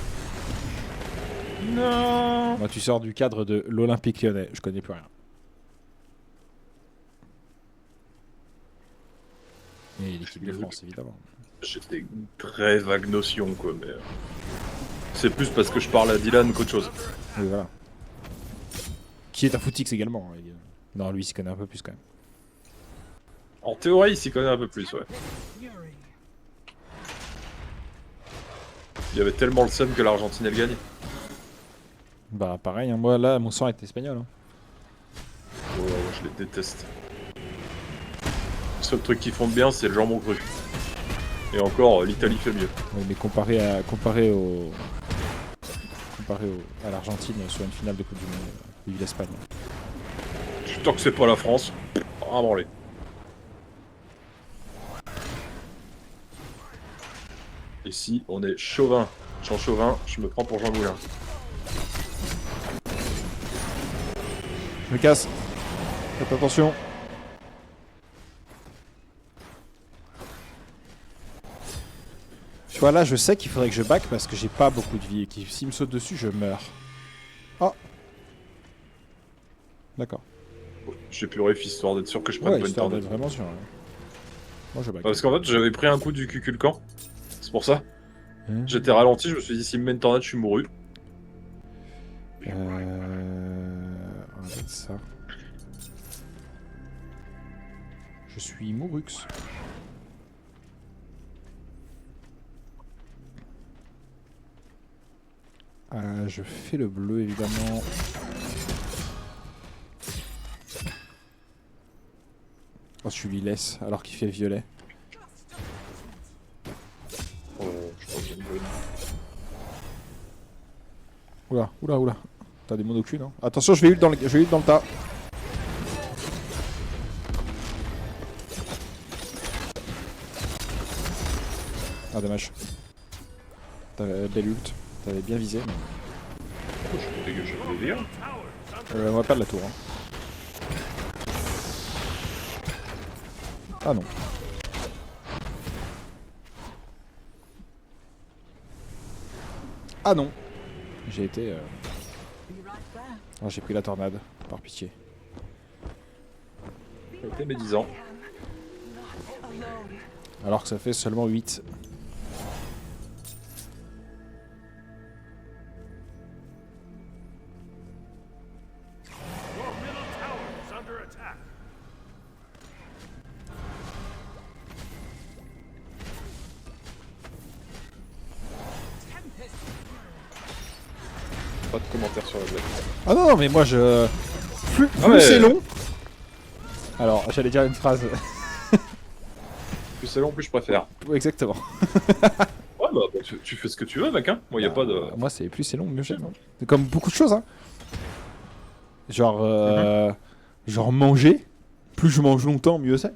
Non. Moi, tu sors du cadre de l'Olympique lyonnais, je connais plus rien. Et l'équipe de France, évidemment. J'ai des très vagues notions, quoi, mais... c'est plus parce que je parle à Dylan qu'autre chose. Oui, voilà. Qui est un footix également. Hein, non, lui, il s'y connaît un peu plus quand même. En théorie, il s'y connaît un peu plus, ouais. Il y avait tellement le seum que l'Argentine, elle gagne. Bah, pareil, hein, moi là, mon sang est espagnol. Hein. Oh, je les déteste. Le seul truc qu'ils font de bien, c'est le jambon cru. Et encore, l'Italie fait mieux. Oui, mais comparé à l'Argentine sur une finale de Coupe du Monde, vive l'Espagne. Tant que c'est pas la France, rien à branler. Ici, on est chauvin. Jean Chauvin, je me prends pour Jean Moulin. Je me casse. Faites attention. Tu vois là, je sais qu'il faudrait que je back parce que j'ai pas beaucoup de vie et que s'il me saute dessus, je meurs. Oh. D'accord. J'ai pu réf histoire d'être sûr que je prenne Ouais, pas une histoire tornade. d'être vraiment sûr. Ouais. Moi je back. Parce qu'en fait, j'avais pris un coup du Kukulkan. C'est pour ça. Hein J'étais ralenti, je me suis dit, s'il me met une tornade, je suis mouru. On va mettre ça. Je suis Mourux. Je fais le bleu évidemment. Oh, je lui laisse alors qu'il fait violet. Oh, je crois que j'ai une bonne. Oula. T'as des monoculs, non? Attention, je vais ult dans le tas. Ah, dommage. T'avais belle ult. T'avais bien visé. Mais... Oh, je peux dégager les dégâts. On va perdre la tour. Hein. Ah non. Ah non. J'ai été... Oh, j'ai pris la tornade, par pitié. Ça a été médisant. Alors que ça fait seulement 8. Your middle tower is under attack. Pas de commentaires sur la blague. Ah non, non, mais moi je... Plus ouais. c'est long... Alors, j'allais dire une phrase. Plus c'est long, plus je préfère. Oui, exactement. Ouais, bah, tu fais ce que tu veux, mec, hein. Moi, y a pas de... Moi, c'est plus c'est long, mieux j'aime. C'est comme beaucoup de choses, hein. Genre, genre manger. Plus je mange longtemps, mieux c'est.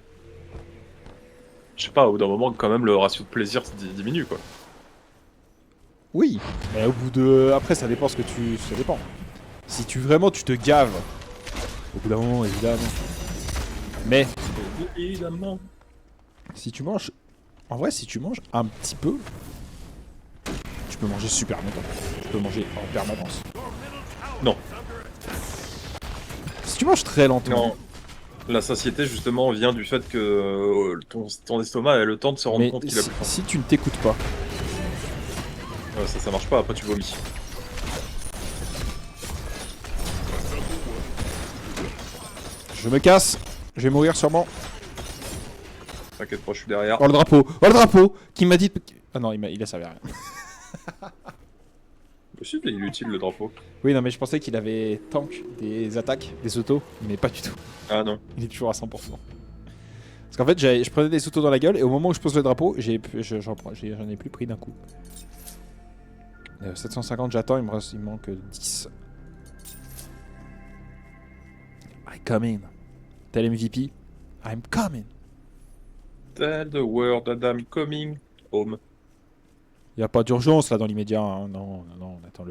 Je sais pas, au bout d'un moment, quand même, le ratio de plaisir diminue, quoi. Oui. Mais au bout de... Après, ça dépend ce que tu... Ça dépend. Si tu vraiment tu te gaves, au bout d'un moment, évidemment. Mais Évidemment. si tu manges... En vrai, si tu manges un petit peu, tu peux manger super longtemps. Tu peux manger en permanence. Non. Si tu manges très lentement... Non. La satiété, justement, vient du fait que ton estomac a le temps de se rendre Mais compte qu'il a si, plus faim. si tu ne t'écoutes pas, Ouais, ça marche pas, après tu vomis. je me casse. Je vais mourir sûrement. T'inquiète pas, je suis derrière. Oh le drapeau. Oh le drapeau. Qui m'a dit... Ah non, il a servi à rien. Aussi, il est utile, le drapeau. Oui, non, mais je pensais qu'il avait tank des attaques, des autos, mais pas du tout. Ah non. Il est toujours à 100%. Parce qu'en fait, je prenais des autos dans la gueule et au moment où je pose le drapeau, j'en ai plus pris d'un coup. 750, j'attends, il me manque 10. I come in. Tel MVP, I'm coming. Tell the world that I'm coming home. Il n'y a pas d'urgence là dans l'immédiat. Hein. Non, non, non, on attend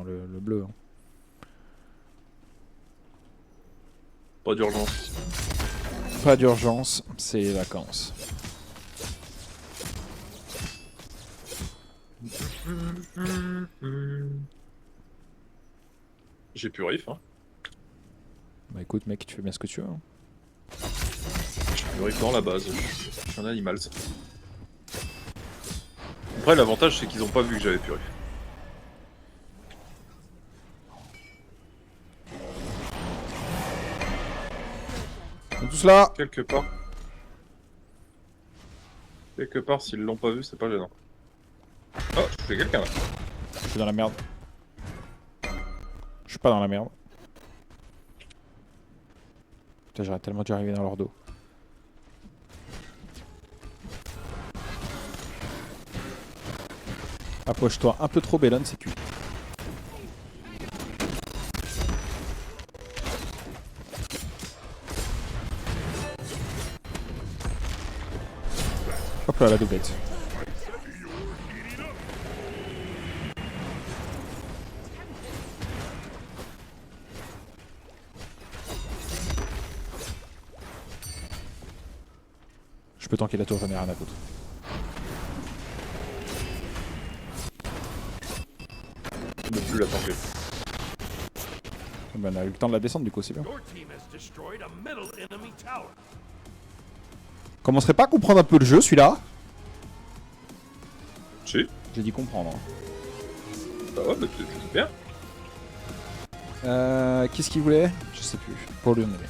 le bleu. Hein. Pas d'urgence. Pas d'urgence, c'est les vacances. J'ai plus riff, hein. Bah écoute mec, tu fais bien ce que tu veux. Hein. J'ai plus riff dans la base. Je suis un animal. Après, l'avantage, c'est qu'ils ont pas vu que j'avais plus riff. Ils sont tous là. Quelque part. Quelque part, s'ils l'ont pas vu, c'est pas gênant. Oh, je fais quelqu'un là. Je suis dans la merde. Je suis pas dans la merde. Putain, j'aurais tellement dû arriver dans leur dos. Approche-toi un peu trop, Bellon, c'est cuit. Hop là, la doublette. Je peux tanker la tour, j'en ai rien à foutre. Ne plus la tanker. Ben, on a eu le temps de la descendre, du coup, c'est bien. Your team has destroyed a middle enemy tower. Commencerait pas à comprendre un peu le jeu, celui-là? Si. J'ai dit comprendre. Hein. Bah ouais, mais tu dis bien. Qu'est-ce qu'il voulait? Je sais plus. Pour lui, on avait.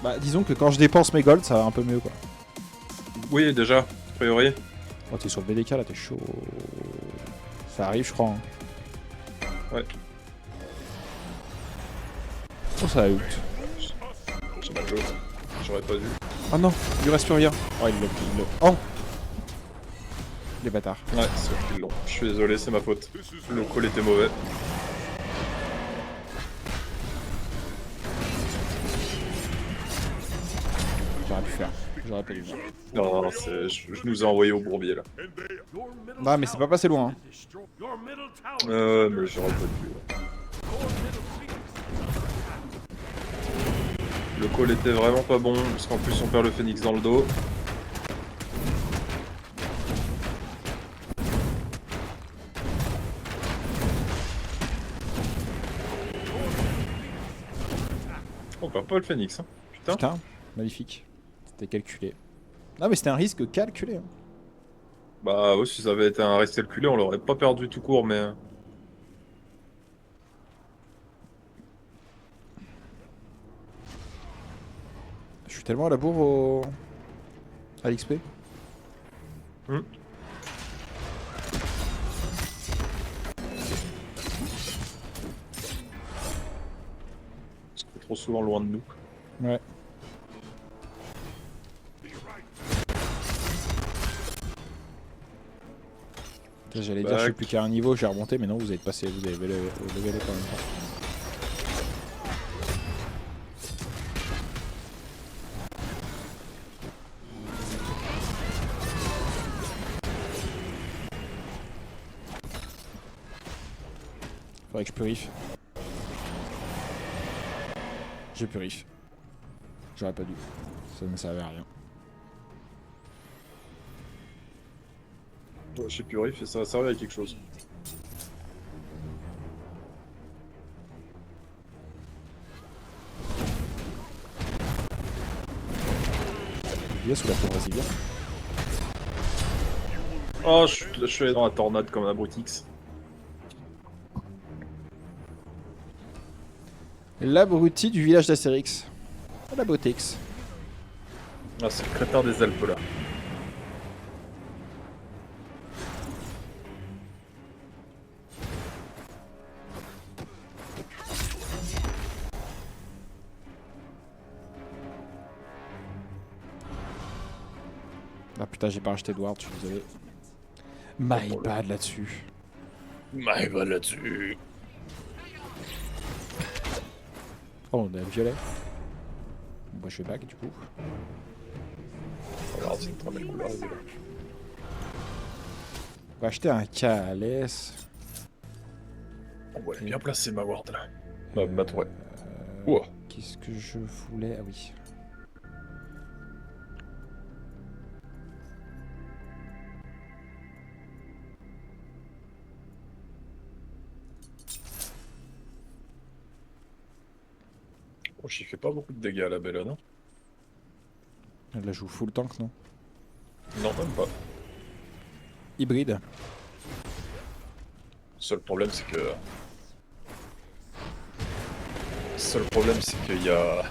Bah, disons que quand je dépense mes golds, ça va un peu mieux, quoi. Oui, déjà, a priori. Oh, t'es sur le BDK, là, t'es chaud. Ça arrive, je crois. Hein. Ouais. Oh, ça a ult. J'ai mal joué. J'aurais pas dû. Oh non, il lui reste plus rien. Oh, il l'a. Oh! Les bâtards. Ouais, c'est eux qui l'ont. Je suis désolé, c'est ma faute. Le call était mauvais. J'aurais pu faire. J'aurais pas dû. Non, je nous ai envoyé au bourbier là. Non, mais c'est pas passé loin. Hein. Mais j'aurais pas dû. Le call était vraiment pas bon, parce qu'en plus on perd le phénix dans le dos. On perd pas le phénix, hein. Putain. Putain, magnifique. C'était calculé. Non, mais c'était un risque calculé. Hein. Bah ouais, si ça avait été un reste calculé, on l'aurait pas perdu tout court, mais... Je suis tellement à la bourre au... à l'XP. Hmm. C'était trop souvent loin de nous. Ouais. J'allais dire, je suis plus qu'à un niveau, j'ai remonté, mais non, vous avez passé, vous avez levé le quand même. Faudrait que je purifie. Je purifie. J'aurais pas dû. Ça ne servait à rien. Ouais, je sais plus, Riff, et ça va servir à quelque chose. Il est sous la tour Brasilia. Oh, je suis allé dans la tornade comme un Brutix. L'abruti du village d'Astérix. La Botix. Ah, c'est le crétin des Alpes là. Ah putain, j'ai pas racheté Edward, je suis désolé. My bad là-dessus. My bad là-dessus. Oh, on a le violet. Bon, bah, je vais back du coup. Regarde, c'est une très belle couleur. On va acheter un KLS. Ouais, bien placé ma ward là. Ma tour. Ouah. Qu'est-ce que je voulais? Ah oui. Oh, j'y fais pas beaucoup de dégâts à la belle, non? Elle la joue full tank, non? Non, même pas. Hybride. Le seul problème, c'est que... qu'il y a...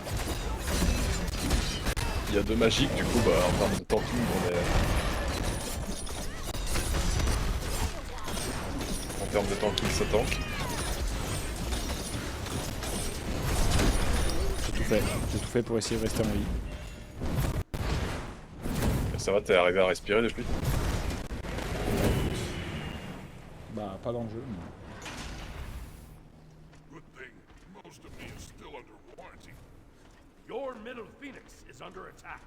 Il y a deux magiques, du coup, bah, en termes de tanking, on est... En termes de tanking, ça tank. J'ai tout fait pour essayer de rester en vie. Et ça va, t'es arrivé à respirer depuis? Bah, pas dans le jeu. Mais... Good thing most of me is still under warranty. Your middle phoenix is under attack.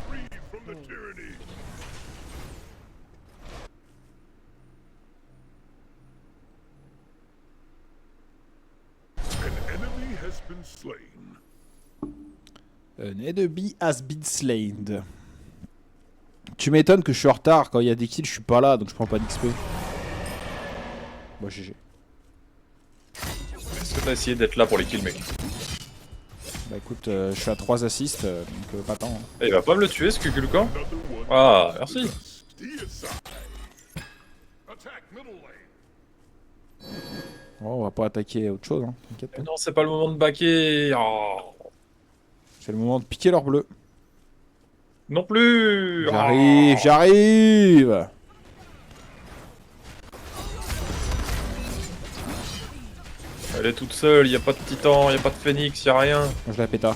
Free from the tyranny. An enemy has been slain. An enemy has been slain. Tu m'étonnes que je suis en retard. Quand il y a des kills, je suis pas là, donc je prends pas d'XP. Bon, GG. Est-ce que t'as essayé d'être là pour les kills, mec? Bah écoute, je suis à 3 assists, donc pas tant. Hein. Eh, il va pas me le tuer, ce Kukulkan? Another one. Ah, merci. Deicide. Attack middle lane. Oh, on va pas attaquer autre chose, hein. T'inquiète Mais pas. non, c'est pas le moment de baquer. Oh. C'est le moment de piquer leur bleu. Non plus. J'arrive, Oh. j'arrive. Elle est toute seule, y a pas de titan, y a pas de phénix, y a rien. Moi je la péta.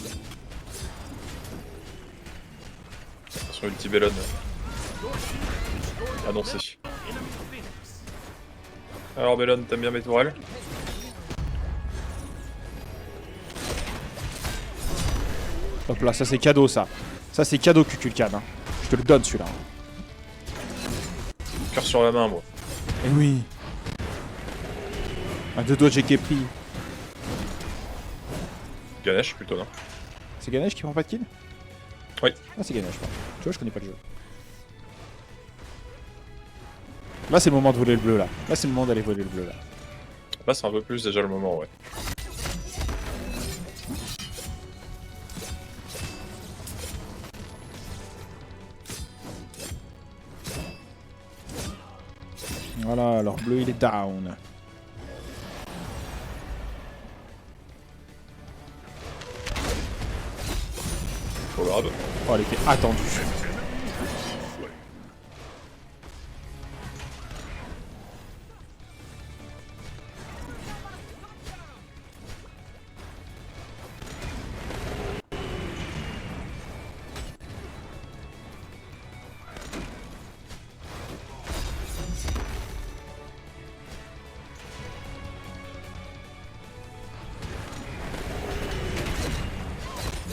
Son ulti Bellon. Annoncé. Alors Bellon, t'aimes bien mes tourelles? Hop là, ça c'est cadeau ça. Ça c'est cadeau Kukulkan. Hein. Je te le donne celui-là. Cœur sur la main, moi. Eh oui. Un deux doigts j'ai pris. Ganesh, plutôt, non? C'est Ganesh qui prend pas de kill? Oui. Ah c'est Ganesh, quoi. Tu vois, je connais pas le jeu. Là c'est le moment de voler le bleu là. Là c'est le moment d'aller voler le bleu là. Là, c'est un peu plus déjà le moment, ouais. Voilà, alors bleu il est down. Trop grave. Oh elle était attendue.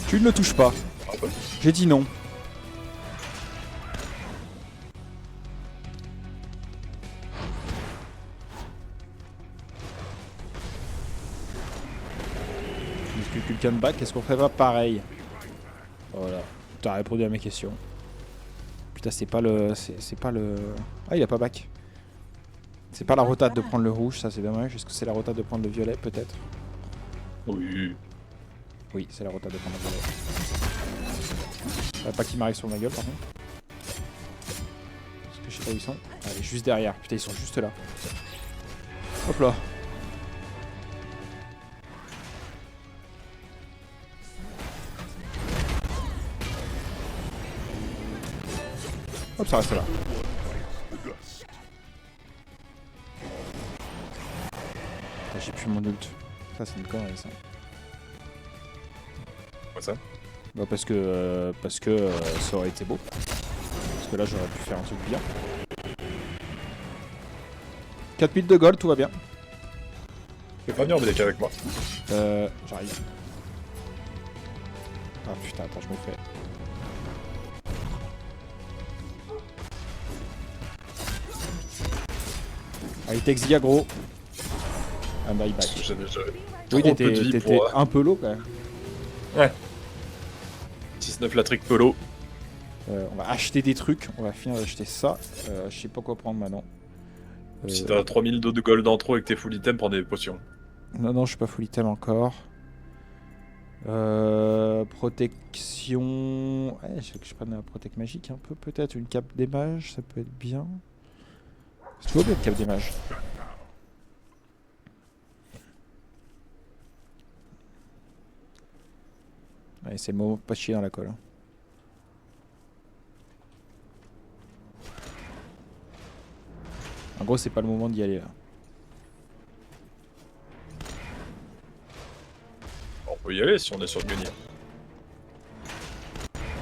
Tu ne le touches pas. Ah bah. J'ai dit non. Est-ce que quelqu'un back? Est-ce qu'on ferait pas pareil? Voilà. T'as répondu à mes questions. Putain, c'est pas le... C'est pas le... Ah, il a pas back. C'est pas la rotate de prendre le rouge, ça c'est dommage. Est-ce que c'est la rotate de prendre le violet, peut-être? Oui. Oui, c'est la rotate de prendre le violet. Pas qu'il m'arrive sur ma gueule, par contre. Parce que je sais pas où ils sont. Allez, juste derrière. Putain, ils sont juste là. Hop là. Hop, ça reste là. Ah, j'ai plus mon ult. Ça, c'est une connerie, ça. Quoi ça? Bah parce que ça aurait été beau. Parce que là j'aurais pu faire un truc bien. 4000 de gold, tout va bien. Tu veux pas venir en BDK avec moi? J'arrive. Ah putain, attends, je me fais. Allez, Texia gros. Un buyback. J'ai déjà Oui, trop peu de vie t'étais pour... un peu low quand même. Ouais. 6-9 la trick polo. On va acheter des trucs, on va finir d'acheter ça. Je sais pas quoi prendre maintenant. Si t'as 3000 de gold en trop et que t'es full item, prends des potions. Non, non, je suis pas full item encore. Protection... Ouais, je veux que je prenne la protec magique un peu, peut-être. Une cape des mages, ça peut être bien. C'est toujours bien une cape des mages. Allez, c'est le moment de pas chier dans la colle. Hein. En gros, c'est pas le moment d'y aller là. On peut y aller si on est sur Gunny.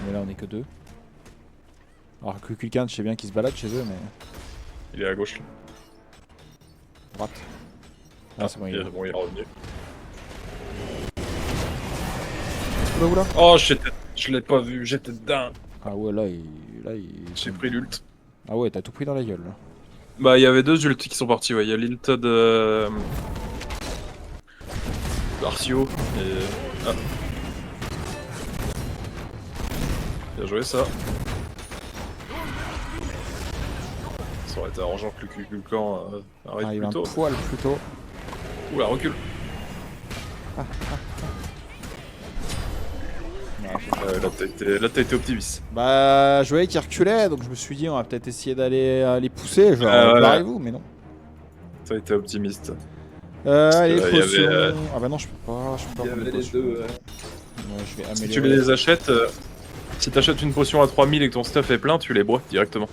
Mais là, on est que deux. Alors que quelqu'un, je sais bien qu'il se balade chez eux, mais... Il est à gauche là. Droite. Ah, c'est bon, il est là. Bon, il est revenu. Oula, oula. Oh, je l'ai pas vu, j'étais dedans. Ah ouais, là, il... J'ai pris l'ult. Ah ouais, t'as tout pris dans la gueule, là. Bah, il y avait deux ults qui sont partis, ouais. Il y a l'ult de... Arcio et... Ah. Bien joué, ça. Ça aurait été arrangeant que le Kukulkan arrête Ah, il plus va tôt. un poil plus tôt. Oula, recule. Là, t'as été optimiste. Bah, je voyais qu'il reculait, donc je me suis dit, on va peut-être essayer d'aller les pousser. Genre, voilà. barrez-vous, mais non. T'as été optimiste. Allez, il y potions. avait, Ah bah non, je peux pas. Il y prendre avait des les potions. deux. Ouais, je vais Si améliorer. tu les achètes, si t'achètes une potion à 3000 et que ton stuff est plein, tu les bois directement.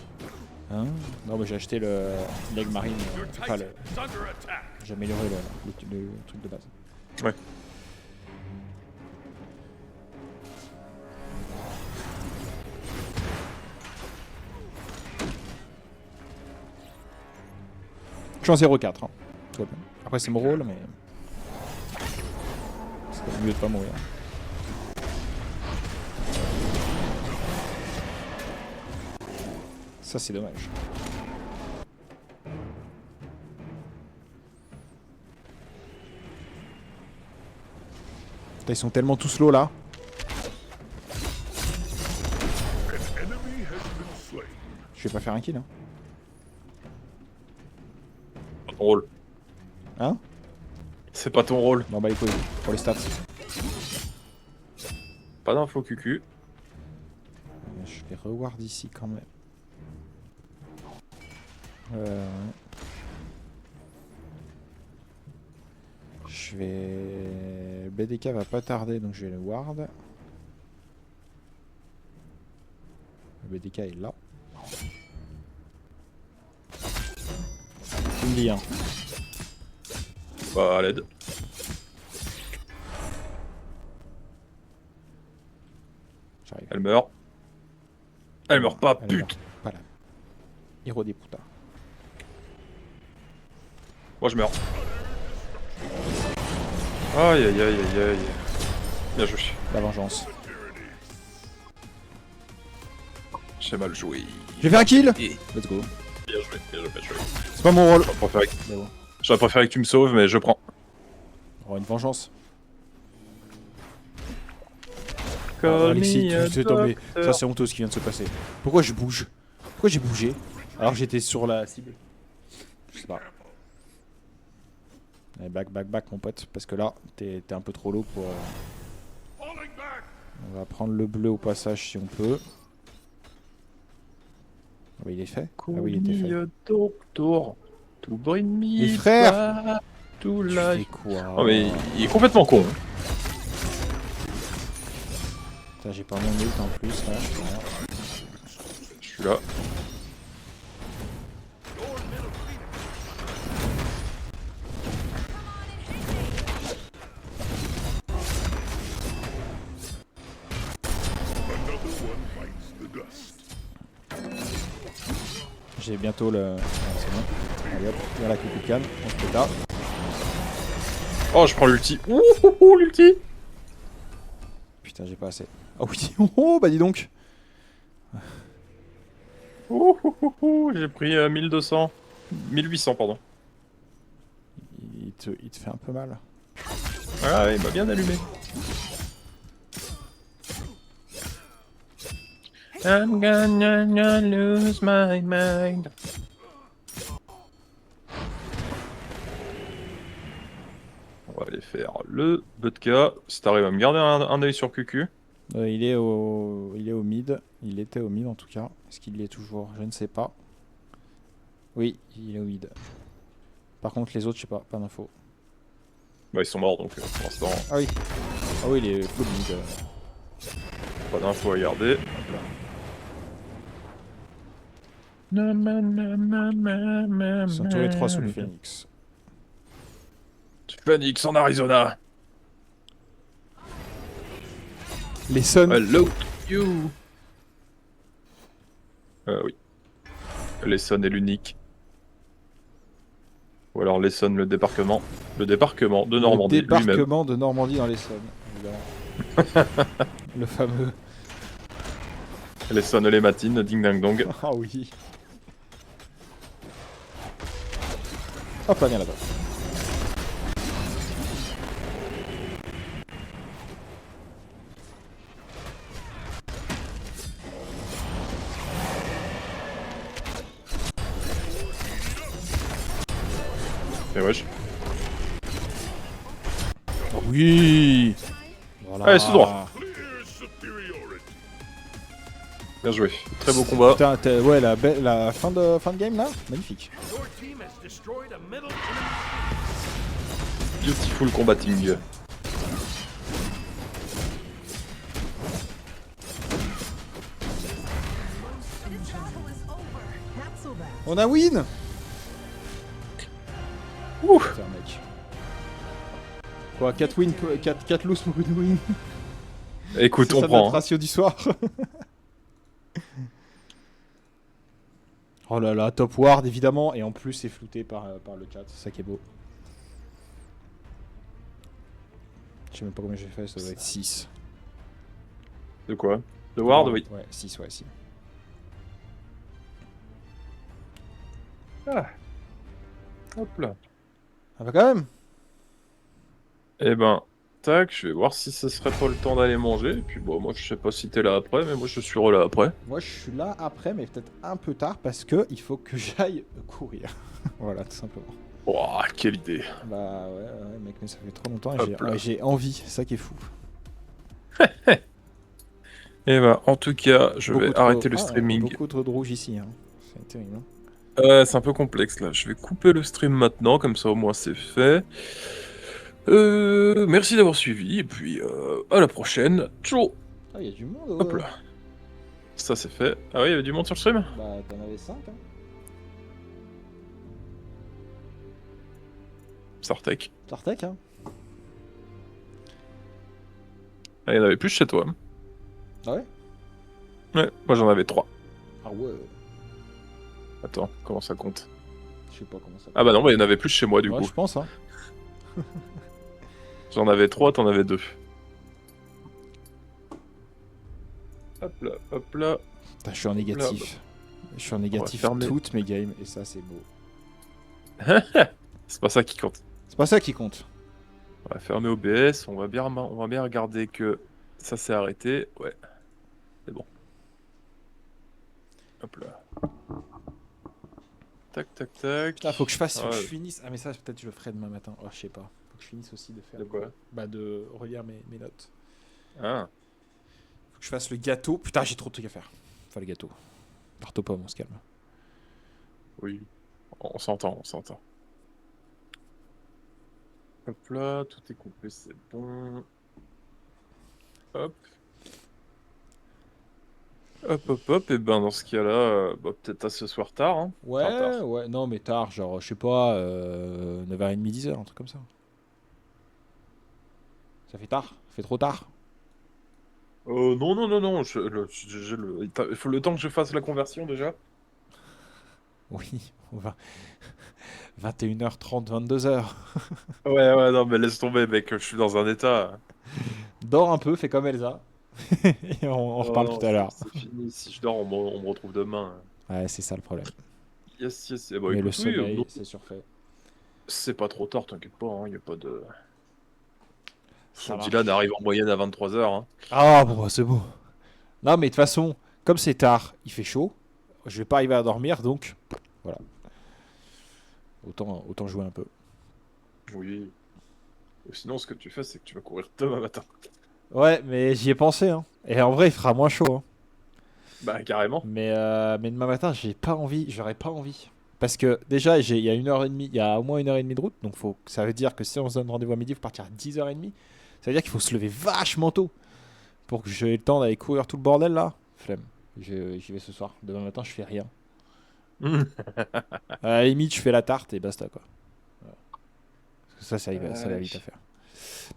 Hein non, mais j'ai acheté le leg marine. Enfin, j'ai amélioré le truc de base. Ouais. Je suis en 0-4. Hein. Tout va bien. Après, c'est mon rôle, mais. C'est mieux de pas mourir. Ça, c'est dommage. Putain, ils sont tellement tous low là. An enemy has been slain. Je vais pas faire un kill. Hein. Pas ton rôle. Hein? C'est pas ton rôle. Non, bah les couilles. Pour les stats. Pas d'info QQ. Je vais reward ici quand même. Je vais... BDK va pas tarder, donc je vais le ward. Le BDK est là. Tu me dis, hein. Bah, à l'aide. J'arrive. Elle meurt. Elle meurt pas, Elle putain. meurt. Voilà. Héros des putas. Moi, je meurs. Aïe, aïe, aïe, aïe, aïe. Bien joué. La vengeance. J'ai mal joué. J'ai fait un kill. Et- Let's go. Bien joué, bien joué, bien joué. C'est pas mon rôle. J'aurais préféré que tu me sauves, mais je prends. Oh, une vengeance. Call Alexis, me a tu sais tomber. doctor. Ça, c'est honteux ce qui vient de se passer. Pourquoi je bouge? Pourquoi j'ai bougé? Alors que j'étais sur la cible. Je sais pas. Allez, back, mon pote. Parce que là, t'es un peu trop low pour. Falling back. On va prendre le bleu au passage si on peut. Ah oui, il est fait. Ah oui, il était fait. Call me a doctor. To bring me Les frères back to Tu fais life. quoi? Oh, mais il est complètement con. hein. Putain, j'ai pas mon ult en plus là. Je sais rien. Je suis là. Another one bites the dust. J'ai bientôt le. Ah, c'est bon. Allez hop, il y a la Kukulkan. On se péta. Oh, je prends l'ulti. Ouh, l'ulti. Putain, j'ai pas assez. Oh oui, oh bah dis donc. Ouh, j'ai pris 1200. 1800, pardon. Il te fait un peu mal. Ah, il m'a bien allumé. I'm gonna lose my mind. On va aller faire le Budka. Si t'arrives à me garder un œil sur QQ. Il est au mid. Il était au mid en tout cas. Est-ce qu'il y est toujours? Je ne sais pas. Oui, il est au mid. Par contre, les autres, je sais pas. Pas d'infos. Bah, ils sont morts donc pour l'instant, Ah oui. Ah oui, il est full mid. pas d'infos à garder. Ils sont tous les trois sous le Phoenix. Phoenix en Arizona. Les Suns. Hello you. Oui. L'Essonne est l'unique. Ou alors l'Essonne, le débarquement. Le débarquement de Normandie Le lui-même. débarquement de Normandie dans les Suns. évidemment. Le fameux. L'Essonne, les matines, ding ding dong. Ah oui. Hop là, viens là-bas. Et wesh. Oui. Voilà. Allez, c'est droit. Clear superiority. Bien joué. Très beau combat. Putain, ouais, la fin de game là, magnifique. Your team has destroyed a middle Beautiful combating. On a win. Ouh. Putain, mec. Quoi, 4 wins, 4 loses pour une win. Écoute, C'est on ça prend. notre ratio du soir. Oh là là, top ward évidemment, et en plus c'est flouté par le chat, c'est ça qui est beau. Je sais même pas combien j'ai fait, ça doit être 6. De quoi? De Ward, oui. Ouais, 6, ouais, si. Ah. Hop là. Ah bah quand même. Eh ben, tac, je vais voir si ce serait pas le temps d'aller manger. Et puis bon, moi je sais pas si t'es là après, mais moi je suis là après. Moi je suis là après, mais peut-être un peu tard parce que il faut que j'aille courir. Voilà, tout simplement. Oh, quelle idée. Bah ouais, mec, mais ça fait trop longtemps Hop et là. j'ai envie, c'est ça qui est fou. Eh ben, en tout cas, je vais Beaucoup arrêter le trop- streaming. beaucoup trop de rouge ici, hein. C'est terrible. Hein. C'est un peu complexe là. Je vais couper le stream maintenant, comme ça au moins c'est fait. Merci d'avoir suivi, et puis à la prochaine. Ciao. Ah, il y a du monde, Hop là. Ça c'est fait. Ah oui, il y avait du monde sur le stream? Bah t'en avais 5, hein. Sartek. Sartek, hein. Ah, il y en avait plus chez toi. Ah ouais. Ouais, moi j'en avais 3. Ah ouais. Attends, comment ça compte? Je sais pas comment ça. Ah bah non, bah, il y en avait plus chez moi du Ouais, coup. je pense, hein. J'en avais 3, t'en avais 2. Hop là, hop là. Putain, je suis en négatif. Je suis en négatif fermer. toutes mes games et ça c'est beau. C'est pas ça qui compte. C'est pas ça qui compte. On va fermer OBS, on va bien regarder que ça s'est arrêté. Ouais, c'est bon. Hop là. Tac, tac, tac. Putain, faut que je fasse, faut que Ouais. je finisse. Ah mais ça peut-être je le ferai demain matin. Oh je sais pas. Faut que je finisse aussi de faire. De quoi? Bah de relire mes notes. Ah, Faut que je fasse le gâteau. Putain j'ai trop de trucs à faire. Enfin le gâteau. Tarte aux pommes, on se calme. oui. On s'entend, on s'entend. Hop là, tout est coupé, c'est bon. Hop. Hop, hop, hop. Et ben dans ce cas-là, bah, peut-être à ce soir tard. Hein. Ouais, Enfin, tard. ouais, non mais tard, genre je sais pas, 9h30, 10h, un truc comme ça. Ça fait tard, ça fait trop tard. Non, non, non, non. Il faut le temps que je fasse la conversion déjà. Oui, on va. 21h30, 22h. Ouais, ouais, non, mais laisse tomber, mec. Je suis dans un état. Dors un peu, fais comme Elsa. Et on Oh reparle non, tout à l'heure. C'est fini. Si je dors, on me retrouve demain. Ouais, c'est ça le problème. Yes, yes. Eh ben, Mais le écoute, oui, sommeil, non, c'est surfait. c'est pas trop tard, t'inquiète pas. Hein, y a pas de. Ça Son marche. Dylan arrive en moyenne à 23h. Hein. Ah bon, bah, c'est bon. Non, mais de toute façon, comme c'est tard, il fait chaud. Je vais pas arriver à dormir, donc voilà. Autant jouer un peu. Oui. Ou sinon, ce que tu fais, c'est que tu vas courir demain matin. Ouais, mais j'y ai pensé, hein. Et en vrai, il fera moins chaud, hein. Bah, carrément. Mais demain matin, j'ai pas envie, j'aurais pas envie. Parce que déjà, il y a 1h30, il y a au moins 1h30 de route, donc ça veut dire que si on se donne rendez-vous à midi, il faut partir à 10h30. Ça veut dire qu'il faut se lever vachement tôt pour que j'ai le temps d'aller courir tout le bordel là. Flemme. J'y vais ce soir. Demain matin, je fais rien. À la limite, je fais la tarte et basta quoi. Voilà. Parce que ça va vite à faire.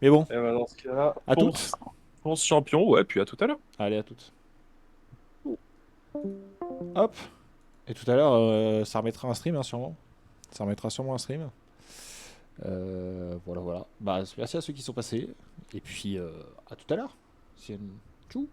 Mais bon, Et bah, dans ce cas-là, à fonce, toutes. fonce champion, ouais, puis à tout à l'heure. Allez, à toutes. Hop. Et tout à l'heure, ça remettra un stream, hein, sûrement. Ça remettra sûrement un stream. Voilà, voilà. Bah, merci à ceux qui sont passés. Et puis, à tout à l'heure. Tchou.